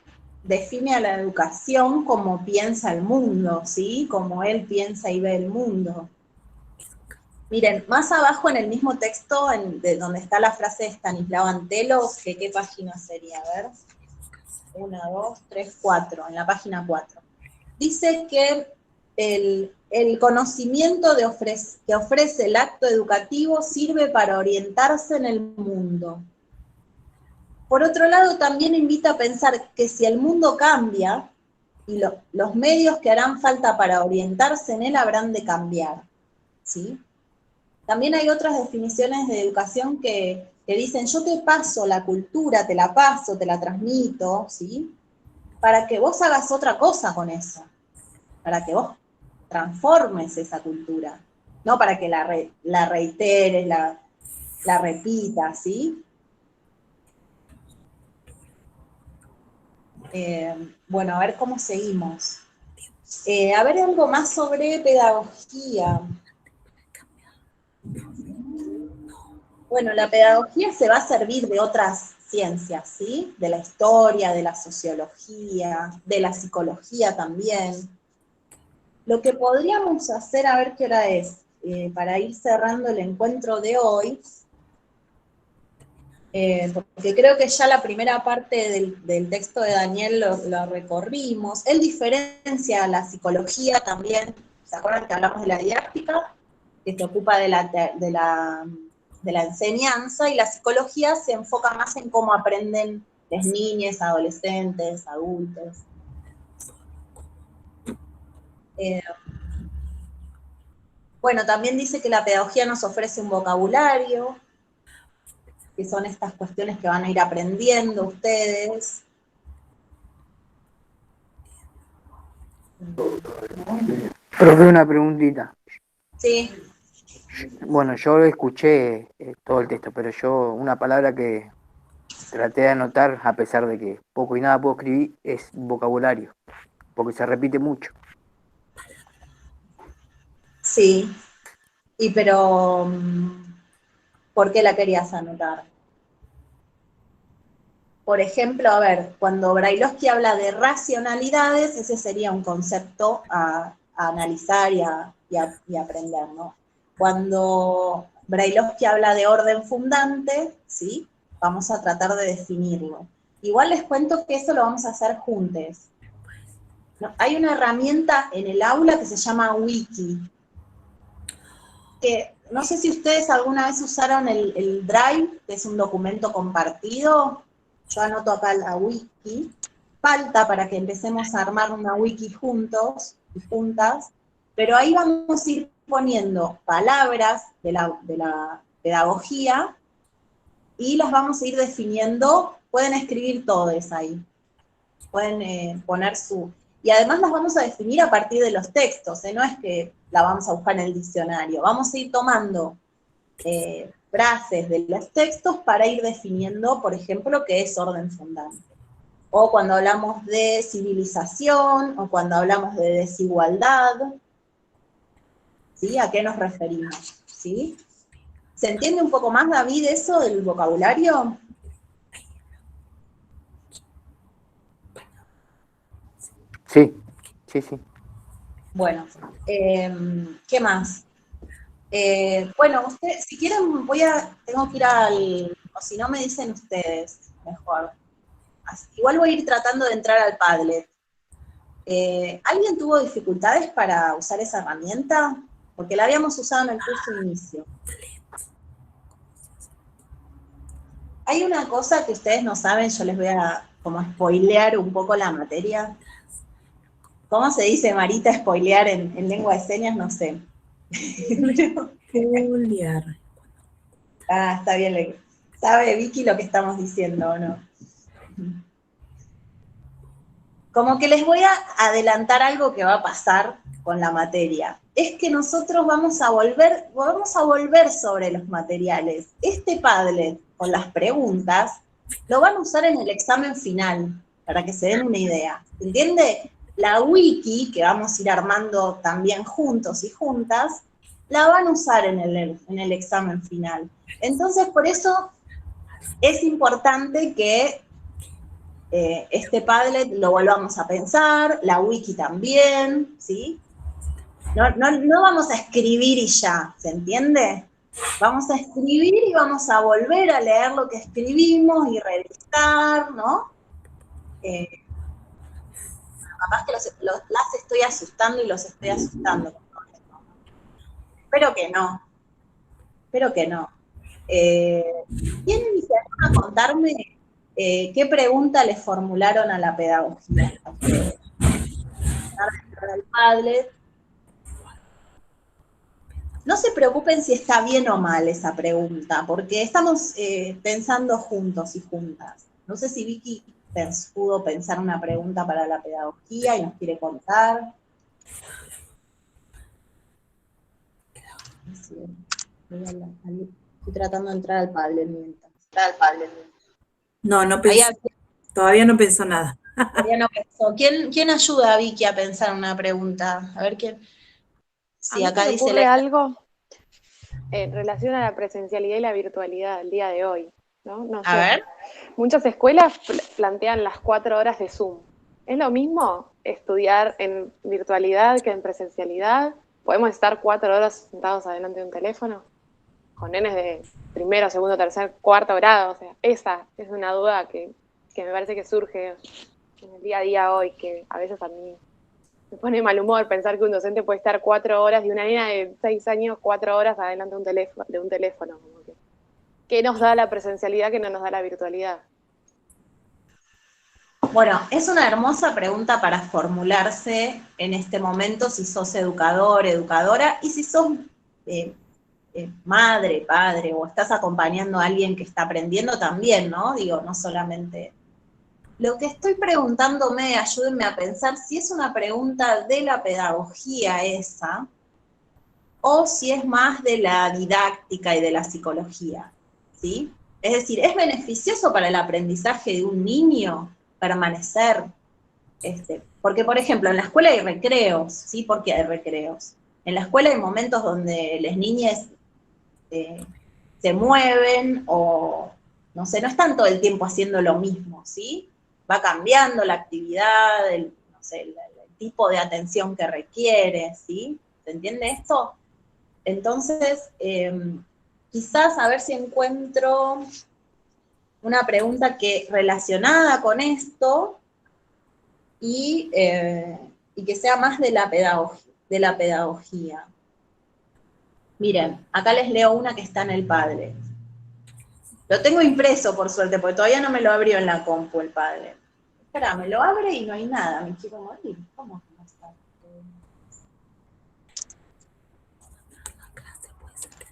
define a la educación como piensa el mundo, ¿sí? Como él piensa y ve el mundo. Miren, más abajo en el mismo texto, de donde está la frase de Stanislao Antelo, ¿qué página sería? A ver. 1, 2, 3, 4, en la página 4. Dice que el conocimiento que ofrece el acto educativo sirve para orientarse en el mundo. Por otro lado, también invita a pensar que si el mundo cambia, y los medios que harán falta para orientarse en él habrán de cambiar, ¿sí? También hay otras definiciones de educación que dicen, yo te paso la cultura, te la paso, te la transmito, ¿sí? Para que vos hagas otra cosa con eso, para que vos transformes esa cultura, no para que la reiteres, la repitas, ¿sí? Bueno, a ver cómo seguimos. A ver algo más sobre pedagogía. Bueno, la pedagogía se va a servir de otras ciencias, ¿sí? De la historia, de la sociología, de la psicología también. Lo que podríamos hacer, a ver qué hora es, para ir cerrando el encuentro de hoy, porque creo que ya la primera parte del texto de Daniel lo recorrimos. Él diferencia la psicología también, ¿se acuerdan que hablamos de la didáctica? Que se ocupa de la enseñanza, y la psicología se enfoca más en cómo aprenden las niñas, adolescentes, adultos. Bueno, también dice que la pedagogía nos ofrece un vocabulario, que son estas cuestiones que van a ir aprendiendo ustedes. Profe, una preguntita. Sí. Bueno, yo escuché todo el texto, pero yo una palabra que traté de anotar, a pesar de que poco y nada puedo escribir, es vocabulario, porque se repite mucho. Sí, pero ¿por qué la querías anotar? Por ejemplo, a ver, cuando Brailovsky habla de racionalidades, ese sería un concepto a analizar y a aprender, ¿no? Cuando Brailovsky habla de orden fundante, ¿sí? Vamos a tratar de definirlo. Igual les cuento que eso lo vamos a hacer juntos. ¿No? Hay una herramienta en el aula que se llama Wiki, que no sé si ustedes alguna vez usaron el Drive, que es un documento compartido. Yo anoto acá la wiki. Falta para que empecemos a armar una wiki juntos y juntas, pero ahí vamos a ir poniendo palabras de la pedagogía y las vamos a ir definiendo. Pueden escribir todos ahí. Pueden poner su... Y además las vamos a definir a partir de los textos, no es que la vamos a buscar en el diccionario. Vamos a ir tomando frases de los textos para ir definiendo, por ejemplo, qué es orden fundante. O cuando hablamos de civilización, o cuando hablamos de desigualdad, ¿sí? ¿A qué nos referimos? ¿Sí? ¿Se entiende un poco más, David, eso del vocabulario? Sí, sí, sí. Bueno, ¿qué más? Bueno, ustedes, si quieren, tengo que ir o si no me dicen ustedes, mejor. Igual voy a ir tratando de entrar al Padlet. ¿Alguien tuvo dificultades para usar esa herramienta? Porque la habíamos usado en el curso de inicio. Hay una cosa que ustedes no saben, yo les voy a como spoilear un poco la materia. ¿Cómo se dice, Marita, spoilear en lengua de señas? No sé. Spoilear. Ah, está bien. ¿Sabe, Vicky, lo que estamos diciendo o no? Como que les voy a adelantar algo que va a pasar con la materia. Es que nosotros vamos a volver sobre los materiales. Este Padlet con las preguntas lo van a usar en el examen final, para que se den una idea. ¿Entiende? La wiki, que vamos a ir armando también juntos y juntas, la van a usar en el examen final. Entonces, por eso es importante que este Padlet lo volvamos a pensar, la wiki también, ¿sí? No vamos a escribir y ya, ¿se entiende? Vamos a escribir y vamos a volver a leer lo que escribimos y revisar, ¿no? Capaz que las estoy asustando y los estoy asustando con todo esto. Espero que no. ¿Quieren a contarme qué pregunta les formularon a la pedagogía? Para el Padlet. No se preocupen si está bien o mal esa pregunta, porque estamos pensando juntos y juntas. No sé si Vicky pudo pensar una pregunta para la pedagogía y nos quiere contar. Estoy tratando de entrar al Padlet mientras. No pensé. Todavía no pensó nada. Todavía no pensó. ¿Quién ayuda a Vicky a pensar una pregunta? A ver quién. Sí, acá dice ocurre algo en relación a la presencialidad y la virtualidad del día de hoy, ¿no? No sé. A ver. Muchas escuelas plantean las 4 horas de Zoom. ¿Es lo mismo estudiar en virtualidad que en presencialidad? ¿Podemos estar 4 horas sentados adelante de un teléfono? Con nenes de primero, segundo, tercer, cuarto grado. O sea, esa es una duda que me parece que surge en el día a día hoy, que a veces a mí me pone mal humor pensar que un docente puede estar 4 horas y una nena de 6 años 4 horas adelante de un teléfono. Como que, ¿qué nos da la presencialidad que no nos da la virtualidad? Bueno, es una hermosa pregunta para formularse en este momento si sos educador, educadora, y si sos madre, padre, o estás acompañando a alguien que está aprendiendo también, ¿no? Digo, no solamente. Lo que estoy preguntándome, ayúdenme a pensar si es una pregunta de la pedagogía esa, o si es más de la didáctica y de la psicología, ¿sí? Es decir, ¿es beneficioso para el aprendizaje de un niño permanecer? Porque, por ejemplo, en la escuela hay recreos, ¿sí? ¿Por qué hay recreos? En la escuela hay momentos donde las niñas se mueven o, no sé, no están todo el tiempo haciendo lo mismo, ¿sí? Va cambiando la actividad, el tipo de atención que requiere, ¿sí? ¿Se entiende esto? Entonces, quizás a ver si encuentro una pregunta relacionada con esto y que sea más de la pedagogía. Miren, acá les leo una que está en el Padlet. Lo tengo impreso, por suerte, porque todavía no me lo abrió en la compu el Padlet. Espera, me lo abre y no hay nada, me quiero morir. ¿Cómo que no está?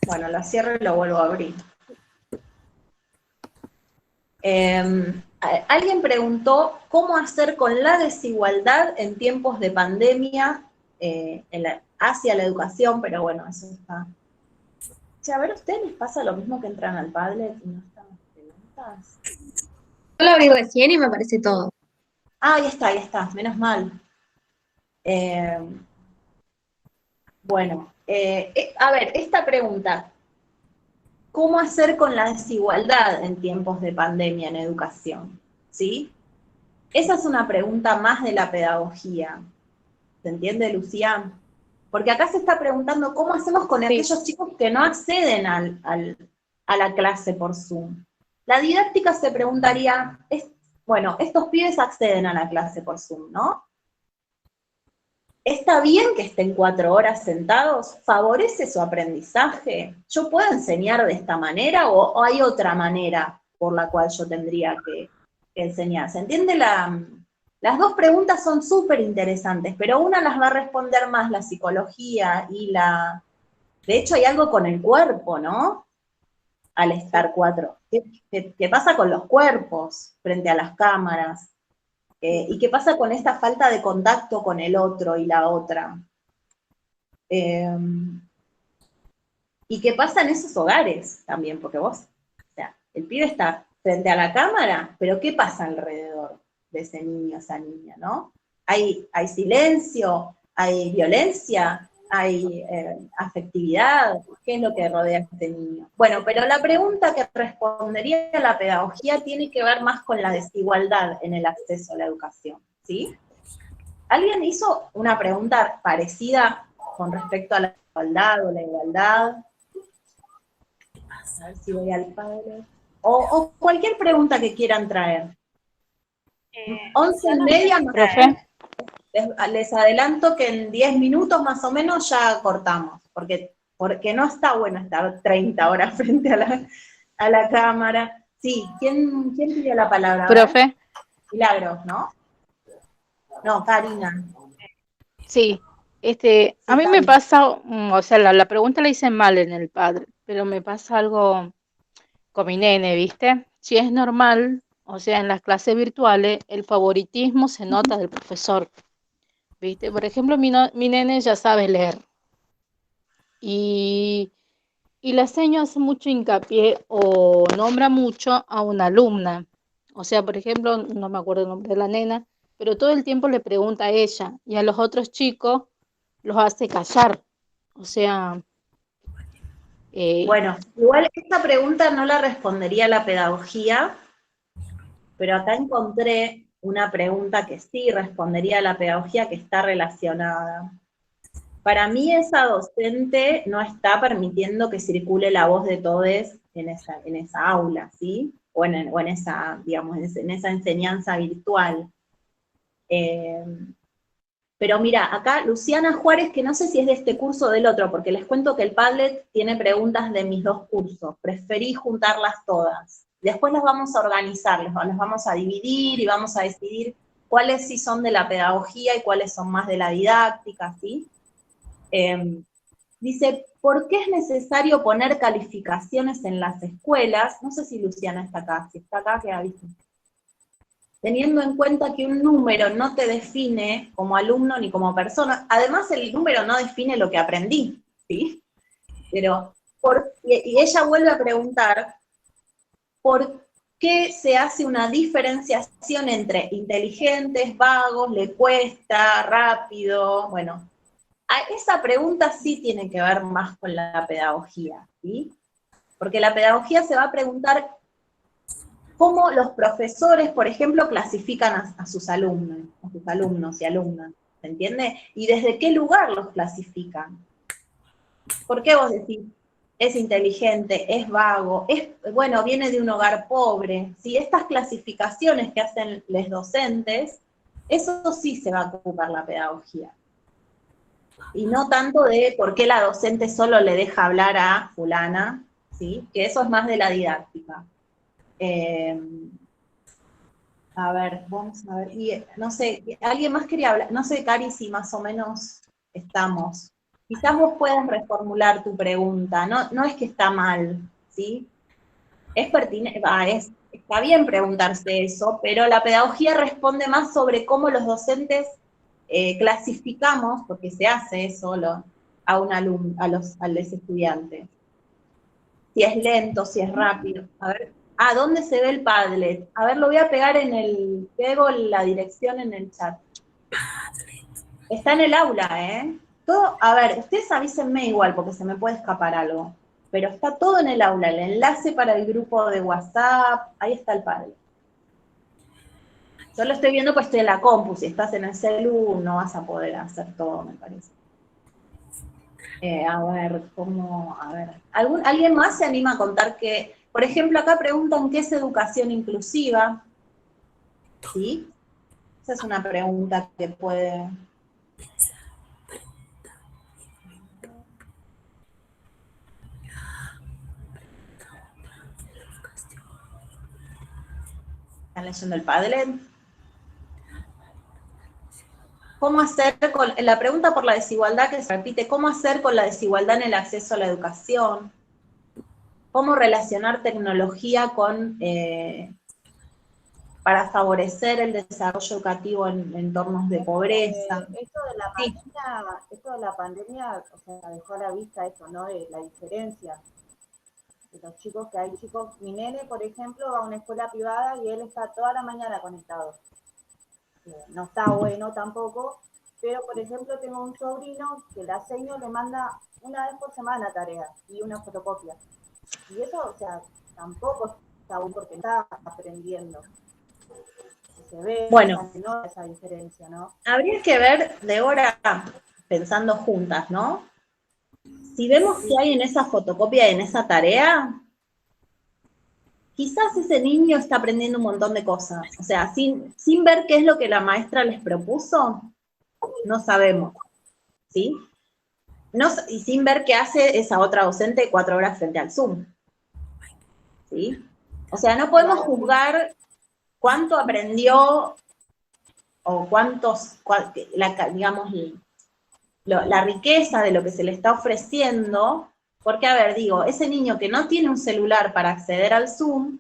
Bueno, lo cierro y lo vuelvo a abrir. Alguien preguntó cómo hacer con la desigualdad en tiempos de pandemia hacia la educación, pero bueno, eso está. A ver, ¿a ustedes les pasa lo mismo que entran al Padlet y no están las preguntas? Yo lo abrí recién y me aparece todo. Ah, ahí está, menos mal. Bueno, a ver, esta pregunta. ¿Cómo hacer con la desigualdad en tiempos de pandemia en educación? ¿Sí? Esa es una pregunta más de la pedagogía. ¿Se entiende, Lucía? Porque acá se está preguntando cómo hacemos con aquellos chicos que no acceden a la clase por Zoom. La didáctica se preguntaría, bueno, estos pibes acceden a la clase por Zoom, ¿no? ¿Está bien que estén 4 horas sentados? ¿Favorece su aprendizaje? ¿Yo puedo enseñar de esta manera o hay otra manera por la cual yo tendría que enseñar? ¿Se entiende? Las dos preguntas son súper interesantes, pero una las va a responder más la psicología y de hecho hay algo con el cuerpo, ¿no? Al estar 4. ¿Qué pasa con los cuerpos frente a las cámaras? ¿Y qué pasa con esta falta de contacto con el otro y la otra? ¿Y qué pasa en esos hogares también? Porque o sea, el pibe está frente a la cámara, pero ¿qué pasa alrededor de ese niño, esa niña, no? Hay silencio, hay violencia, hay afectividad. ¿Qué es lo que rodea a este niño? Bueno, pero la pregunta que respondería a la pedagogía tiene que ver más con la desigualdad en el acceso a la educación, ¿sí? ¿Alguien hizo una pregunta parecida con respecto a la igualdad o la igualdad? A ver si voy al padre. O cualquier pregunta que quieran traer. 11:30, profe. Les adelanto que en 10 minutos más o menos ya cortamos, porque no está bueno estar 30 horas frente a la cámara. Sí, ¿quién pidió la palabra? Profe. Milagros, ¿no? No, Karina. Sí, a mí me pasa, o sea, la pregunta la hice mal en el padre, pero me pasa algo con mi nene, ¿viste? Si es normal, o sea, en las clases virtuales, el favoritismo se nota del profesor, ¿viste? Por ejemplo, mi nene ya sabe leer y la seño hace mucho hincapié o nombra mucho a una alumna. O sea, por ejemplo, no me acuerdo el nombre de la nena, pero todo el tiempo le pregunta a ella y a los otros chicos los hace callar. O sea... Bueno, igual esta pregunta no la respondería la pedagogía, pero acá encontré una pregunta que sí respondería a la pedagogía que está relacionada. Para mí esa docente no está permitiendo que circule la voz de todos en esa aula, ¿sí? O en esa, digamos, en esa enseñanza virtual. Pero mira, acá Luciana Juárez, que no sé si es de este curso o del otro, porque les cuento que el Padlet tiene preguntas de mis 2 cursos. Preferí juntarlas todas. Después las vamos a organizar, las vamos a dividir y vamos a decidir cuáles sí son de la pedagogía y cuáles son más de la didáctica, ¿sí? Dice, ¿por qué es necesario poner calificaciones en las escuelas? No sé si Luciana está acá, si está acá, queda visto. Teniendo en cuenta que un número no te define como alumno ni como persona, además el número no define lo que aprendí, ¿sí? Pero, y ella vuelve a preguntar, ¿por qué se hace una diferenciación entre inteligentes, vagos, le cuesta, rápido? Bueno, esa pregunta sí tiene que ver más con la pedagogía, ¿sí? Porque la pedagogía se va a preguntar cómo los profesores, por ejemplo, clasifican a sus alumnos y alumnas, ¿se entiende? Y desde qué lugar los clasifican. ¿Por qué vos decís, es inteligente, es vago, bueno, viene de un hogar pobre? Si estas clasificaciones que hacen los docentes, eso sí se va a ocupar la pedagogía. Y no tanto de por qué la docente solo le deja hablar a fulana, ¿sí? Que eso es más de la didáctica. A ver, vamos a ver, y no sé, ¿alguien más quería hablar? No sé, Cari, si más o menos estamos. Quizás vos puedas reformular tu pregunta, no es que está mal, ¿sí? Es pertinente, está bien preguntarse eso, pero la pedagogía responde más sobre cómo los docentes clasificamos, porque se hace eso a un alumno, a los estudiantes. Si es lento, si es rápido. A ver, ¿dónde se ve el Padlet? A ver, lo voy a pegar pego la dirección en el chat. Está en el aula, ¿eh? Todo, a ver, ustedes avísenme igual, porque se me puede escapar algo. Pero está todo en el aula, el enlace para el grupo de WhatsApp, ahí está el Padlet. Yo lo estoy viendo pues estoy en la compu, si estás en el celu no vas a poder hacer todo, me parece. A ver, ¿alguien más se anima a contar que, por ejemplo, acá preguntan qué es educación inclusiva? ¿Sí? Esa es una pregunta que puede... ¿Están leyendo el Padlet? ¿Cómo hacer con la pregunta por la desigualdad que se repite? ¿Cómo hacer con la desigualdad en el acceso a la educación? ¿Cómo relacionar tecnología con para favorecer el desarrollo educativo en entornos de pobreza? Esto de la pandemia, o sea, dejó a la vista eso, ¿no? De la diferencia de los chicos, que hay chicos, mi nene, por ejemplo, va a una escuela privada y él está toda la mañana conectado. No está bueno tampoco, pero por ejemplo tengo un sobrino que la seño le manda una vez por semana tareas y una fotocopia. Y eso, o sea, tampoco está bueno porque está aprendiendo. Se ve, bueno, no esa diferencia, ¿no? Habría que ver, Débora, pensando juntas, ¿no? Si vemos que hay en esa fotocopia, en esa tarea, quizás ese niño está aprendiendo un montón de cosas. O sea, sin ver qué es lo que la maestra les propuso, no sabemos, ¿sí? Y sin ver qué hace esa otra docente 4 horas frente al Zoom, ¿sí? O sea, no podemos juzgar cuánto aprendió o digamos, la riqueza de lo que se le está ofreciendo, porque, a ver, digo, ese niño que no tiene un celular para acceder al Zoom,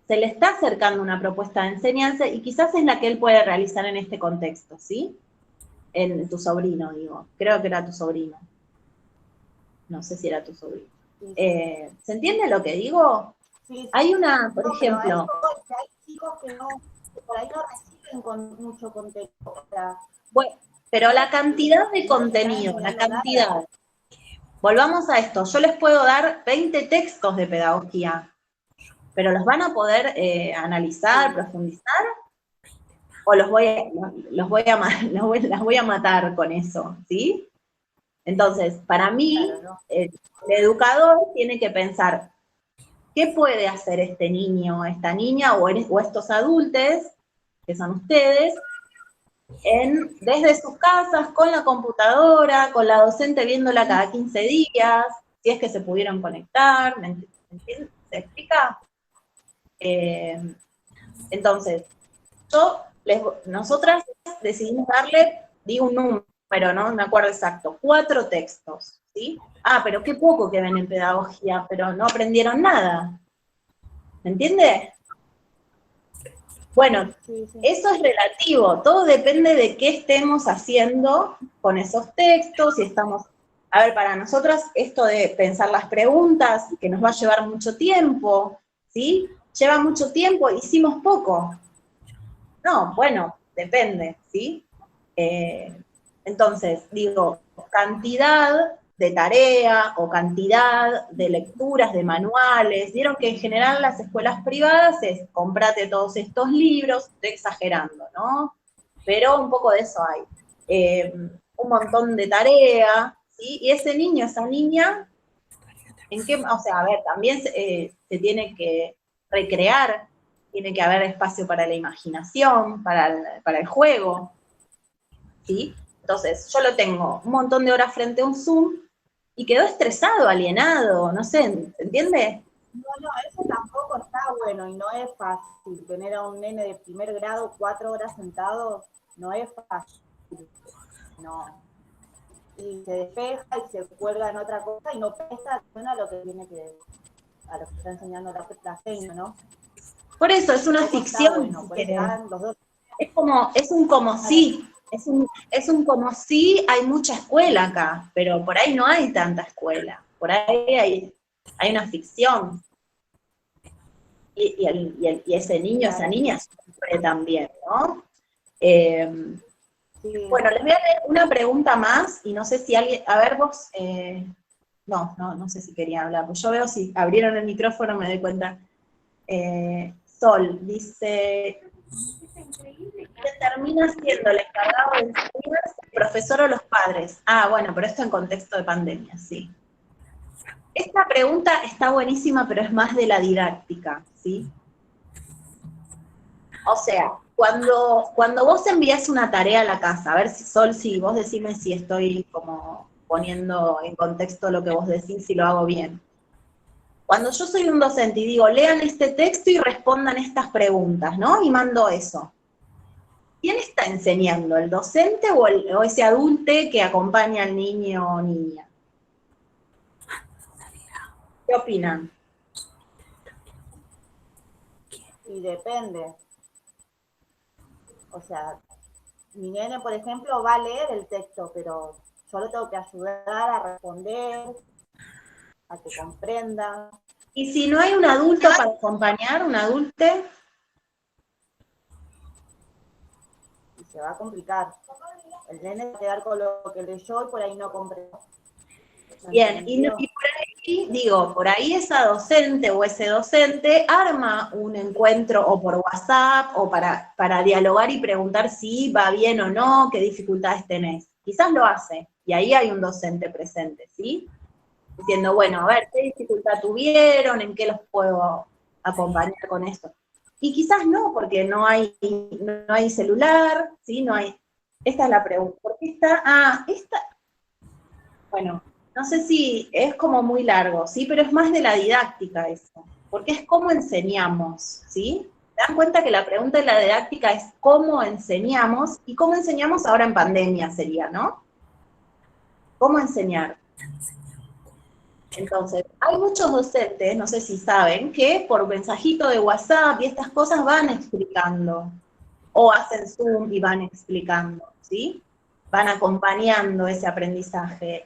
se le está acercando una propuesta de enseñanza y quizás es la que él puede realizar en este contexto, ¿sí? En tu sobrino, digo, creo que era tu sobrino. No sé si era tu sobrino. ¿Se entiende lo que digo? Sí. Hay una, por ejemplo... Hay chicos que por ahí no reciben con mucho contexto, o sea... Bueno, pero la cantidad de contenido, la cantidad... Volvamos a esto, yo les puedo dar 20 textos de pedagogía, pero ¿los van a poder analizar, profundizar? ¿O las voy a matar con eso, ¿sí? Entonces, para mí, el educador tiene que pensar, ¿qué puede hacer este niño, esta niña, o estos adultos, que son ustedes, desde sus casas, con la computadora, con la docente viéndola cada 15 días, si es que se pudieron conectar, ¿me entiendes? ¿Se explica? Entonces, nosotras decidimos darle, digo un número, no me acuerdo exacto, 4 textos, ¿sí? Pero qué poco que ven en pedagogía, pero no aprendieron nada. ¿Me entiende? Bueno, eso es relativo, todo depende de qué estemos haciendo con esos textos, si estamos... A ver, para nosotras esto de pensar las preguntas, que nos va a llevar mucho tiempo, ¿sí? Lleva mucho tiempo, hicimos poco. No, bueno, depende, ¿sí? Entonces, digo, cantidad de tarea o cantidad de lecturas, de manuales. Vieron que en general las escuelas privadas es comprate todos estos libros, estoy exagerando, ¿no? Pero un poco de eso hay. Un montón de tarea, ¿sí? Y ese niño, esa niña, o sea, a ver, también se tiene que recrear, tiene que haber espacio para la imaginación, para el juego, ¿sí? Entonces, yo lo tengo un montón de horas frente a un Zoom y quedó estresado, alienado, no sé, ¿entiende? No, eso tampoco está bueno y no es fácil. Tener a un nene de primer grado 4 horas sentado no es fácil. No. Y se despeja y se cuelga en otra cosa y no presta atención a lo que está enseñando la seño, ¿no? Por eso es una ficción. Bueno, es un como sí. Es un como si hay mucha escuela acá, pero por ahí no hay tanta escuela. Por ahí hay una ficción. Y ese niño, esa niña sufre también, ¿no? Bueno, les voy a leer una pregunta más, y no sé si alguien, a ver vos, no sé si quería hablar, pues yo veo si abrieron el micrófono, me doy cuenta. Sol, dice, termina siendo el encargado de enseñar el profesor o los padres? Ah, bueno, pero esto en contexto de pandemia, sí. Esta pregunta está buenísima, pero es más de la didáctica, ¿sí? O sea, cuando vos envías una tarea a la casa, a ver si Sol, si vos decime si estoy como poniendo en contexto lo que vos decís, si lo hago bien. Cuando yo soy un docente y digo, lean este texto y respondan estas preguntas, ¿no? Y mando eso. ¿Quién está enseñando? ¿El docente o ese adulto que acompaña al niño o niña? ¿Qué opinan? Y depende. O sea, mi nene, por ejemplo, va a leer el texto, pero yo lo tengo que ayudar a responder, a que comprenda. ¿Y si no hay un adulto para acompañar, un adulto? Y se va a complicar. El nene va a quedar con lo que leyó y por ahí no comprende. Bien, y por ahí, digo, por ahí esa docente o ese docente arma un encuentro o por WhatsApp o para dialogar y preguntar si va bien o no, qué dificultades tenés. Quizás lo hace, y ahí hay un docente presente, ¿sí? Diciendo, bueno, a ver, ¿qué dificultad tuvieron? ¿En qué los puedo acompañar con esto? Y quizás no, porque no hay celular, ¿sí? No hay. Esta es la pregunta. ¿Por qué está? Bueno, no sé si es como muy largo, ¿sí? Pero es más de la didáctica eso, porque es cómo enseñamos, ¿sí? ¿Se dan cuenta que la pregunta de la didáctica es cómo enseñamos? Y cómo enseñamos ahora en pandemia sería, ¿no? ¿Cómo enseñar? Entonces, hay muchos docentes, no sé si saben, que por mensajito de WhatsApp y estas cosas van explicando, o hacen Zoom y van explicando, ¿sí? Van acompañando ese aprendizaje.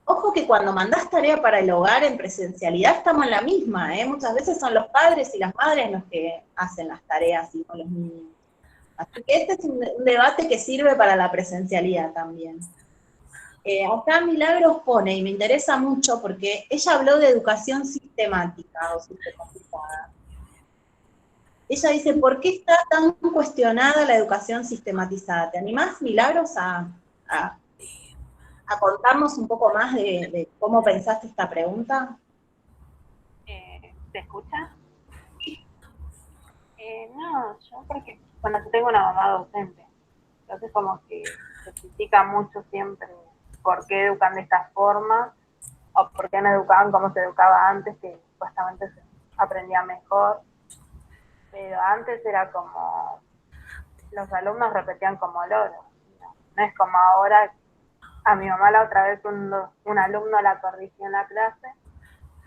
Ojo que cuando mandás tarea para el hogar en presencialidad estamos en la misma, muchas veces son los padres y las madres los que hacen las tareas y no los niños. Así que este es un debate que sirve para la presencialidad también. Acá Milagros pone, y me interesa mucho porque ella habló de educación sistemática o sistematizada. Ella dice, ¿por qué está tan cuestionada la educación sistematizada? ¿Te animás, Milagros, a contarnos un poco más de cómo pensaste esta pregunta? ¿Se escucha? No, yo porque, bueno, yo tengo una mamá docente, entonces como que se critica mucho siempre por qué educan de esta forma, o por qué no educaban como se educaba antes, que supuestamente se aprendía mejor, pero antes era como, los alumnos repetían como loros, no es como ahora. A mi mamá la otra vez un alumno la corrigió en la clase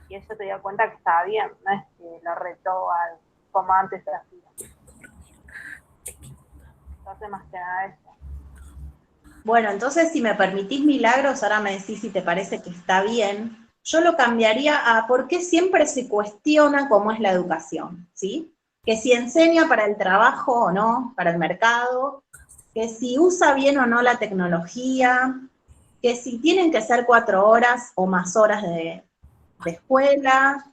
y ella se dio cuenta que estaba bien, no es que lo retó como antes se hacía. Entonces más que nada eso. Bueno, entonces si me permitís, Milagros, ahora me decís si te parece que está bien, yo lo cambiaría a por qué siempre se cuestiona cómo es la educación, ¿sí? Que si enseña para el trabajo o no, para el mercado, que si usa bien o no la tecnología, que si tienen que ser 4 horas o más horas de escuela,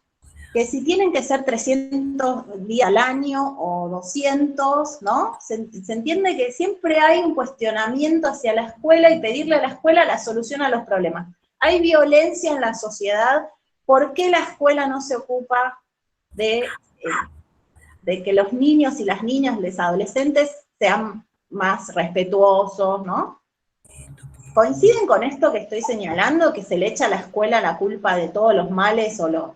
que si tienen que ser 300 días al año o 200, ¿no? Se entiende que siempre hay un cuestionamiento hacia la escuela y pedirle a la escuela la solución a los problemas. Hay violencia en la sociedad, ¿por qué la escuela no se ocupa de que los niños y las niñas, los adolescentes, sean más respetuosos, ¿no? ¿Coinciden con esto que estoy señalando, que se le echa a la escuela la culpa de todos los males o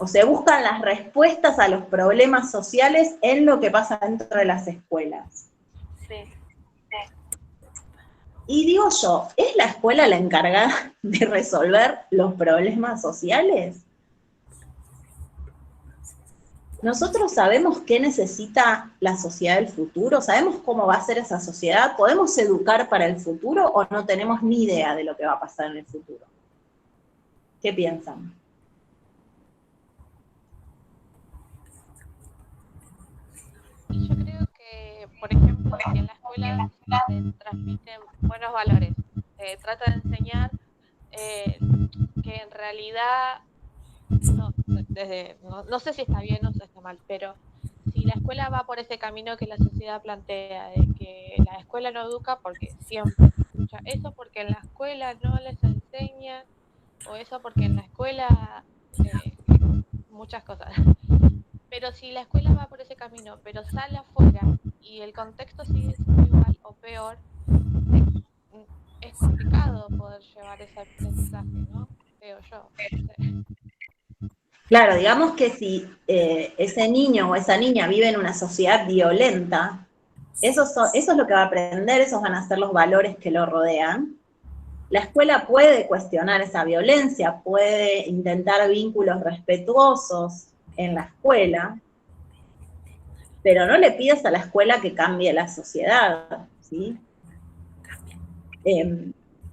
se buscan las respuestas a los problemas sociales en lo que pasa dentro de las escuelas? Sí. Y digo yo, ¿es la escuela la encargada de resolver los problemas sociales? ¿Nosotros sabemos qué necesita la sociedad del futuro? ¿Sabemos cómo va a ser esa sociedad? ¿Podemos educar para el futuro o no tenemos ni idea de lo que va a pasar en el futuro? ¿Qué piensan? Y yo creo que, por ejemplo, si en la escuela se transmiten buenos valores, trata de enseñar que en realidad, no sé si está bien o si está mal, pero si la escuela va por ese camino que la sociedad plantea, de que la escuela no educa porque siempre se escucha eso, porque en la escuela no les enseñan, o eso porque en la escuela muchas cosas. Pero si la escuela va por ese camino, pero sale afuera y el contexto sigue siendo igual o peor, es complicado poder llevar ese aprendizaje, ¿no? Creo yo. No sé. Claro, digamos que si ese niño o esa niña vive en una sociedad violenta, eso es lo que va a aprender, esos van a ser los valores que lo rodean. La escuela puede cuestionar esa violencia, puede intentar vínculos respetuosos en la escuela, pero no le pidas a la escuela que cambie la sociedad, ¿sí?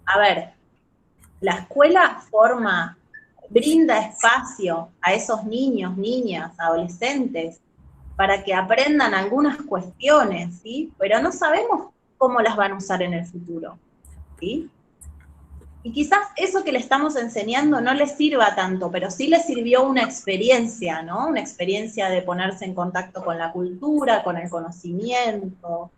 A ver, la escuela brinda espacio a esos niños, niñas, adolescentes, para que aprendan algunas cuestiones, ¿sí? Pero no sabemos cómo las van a usar en el futuro, ¿sí? Y quizás eso que le estamos enseñando no les sirva tanto, pero sí les sirvió una experiencia, ¿no? Una experiencia de ponerse en contacto con la cultura, con el conocimiento,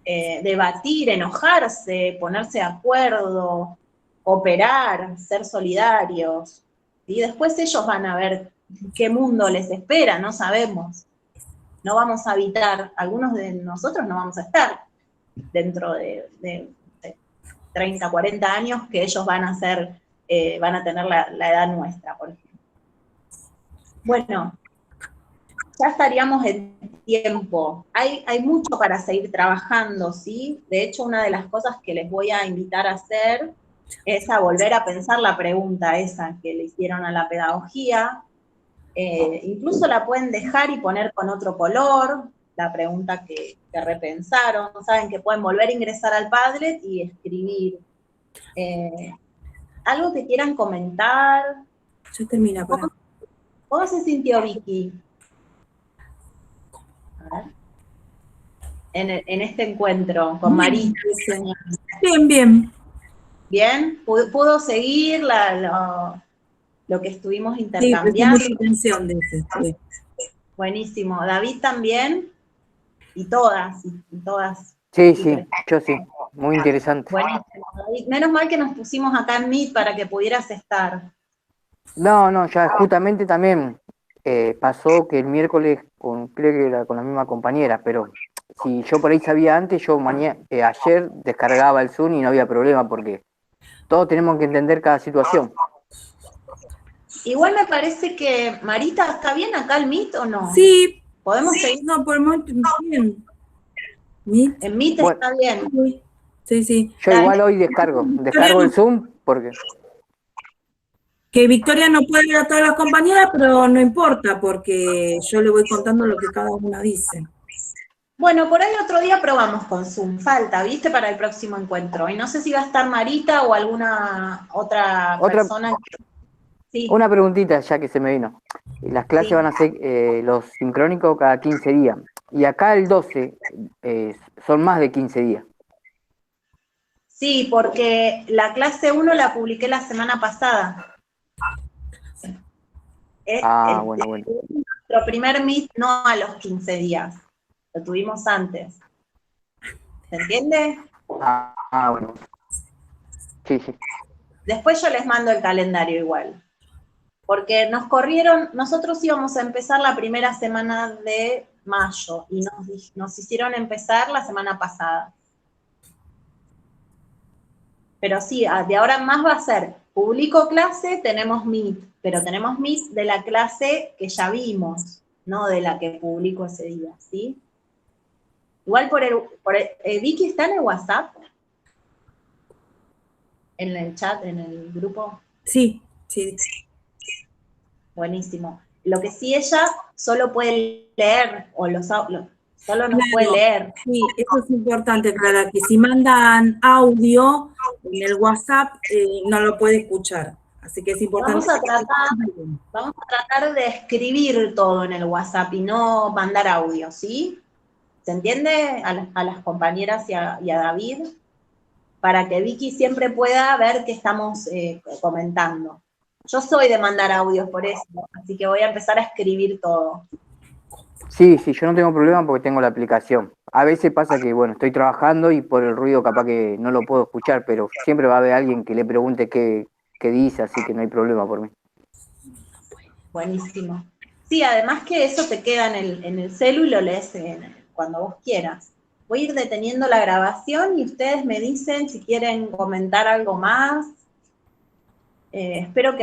debatir, enojarse, ponerse de acuerdo, cooperar, ser solidarios. Y después ellos van a ver qué mundo les espera, no sabemos. No vamos a habitar, algunos de nosotros no vamos a estar dentro de 30, 40 años que ellos van a tener la edad nuestra, por ejemplo. Bueno, ya estaríamos en tiempo. Hay mucho para seguir trabajando, ¿sí? De hecho, una de las cosas que les voy a invitar a hacer es a volver a pensar la pregunta esa que le hicieron a la pedagogía. Incluso la pueden dejar y poner con otro color, la pregunta que repensaron. Saben que pueden volver a ingresar al Padlet y escribir. ¿Algo que quieran comentar? Ya termina. ¿Cómo se sintió Vicky? A ver. En este encuentro con Marita. Bien, bien. ¿Bien? ¿Pudo seguir lo que estuvimos intercambiando? Sí, atención, dice. Sí. Buenísimo. ¿David también? Y todas. Sí, yo sí. Muy interesante. Buenísimo, David. Menos mal que nos pusimos acá en Meet para que pudieras estar. No, ya justamente también pasó que el miércoles, creo que era con la misma compañera, pero si yo por ahí sabía antes, yo ayer descargaba el Zoom y no había problema porque todos tenemos que entender cada situación. Igual me parece que, Marita, ¿está bien acá el Meet o no? Sí. ¿Podemos seguir? No, por el momento bien. ¿Meet? En Meet Bueno, está bien. Sí. Yo igual hoy descargo el Zoom porque... Que Victoria no puede ver a todas las compañeras, pero no importa, porque yo le voy contando lo que cada una dice. Bueno, por ahí otro día probamos con Zoom, falta, ¿viste? Para el próximo encuentro. Y no sé si va a estar Marita o alguna otra persona. Sí. Una preguntita ya que se me vino. Las clases van a ser los sincrónicos cada 15 días. Y acá el 12 son más de 15 días. Sí, porque la clase 1 la publiqué la semana pasada. Bueno. Nuestro primer Meet no a los 15 días, lo tuvimos antes. ¿Se entiende? Bueno. Sí. Después yo les mando el calendario igual. Porque nosotros íbamos a empezar la primera semana de mayo y nos hicieron empezar la semana pasada. Pero sí, de ahora en más va a ser, publico clase, tenemos Meet, pero tenemos Meet de la clase que ya vimos, no de la que publico ese día, ¿sí? Igual Vicky, ¿está en el WhatsApp? ¿En el chat, en el grupo? Sí. Buenísimo. Lo que sí ella solo puede leer, solo nos puede leer. Sí, eso es importante, Clara, que si mandan audio en el WhatsApp, no lo puede escuchar. Así que es importante. Vamos a tratar de escribir todo en el WhatsApp y no mandar audio, ¿sí? ¿Se entiende? A las compañeras y a David, para que Vicky siempre pueda ver qué estamos comentando. Yo soy de mandar audios por eso, así que voy a empezar a escribir todo. Sí, sí, yo no tengo problema porque tengo la aplicación. A veces pasa que, bueno, estoy trabajando y por el ruido capaz que no lo puedo escuchar, pero siempre va a haber alguien que le pregunte qué dice, así que no hay problema por mí. Buenísimo. Sí, además que eso te queda en el celu y lo lees cuando vos quieras. Voy a ir deteniendo la grabación y ustedes me dicen si quieren comentar algo más. Espero que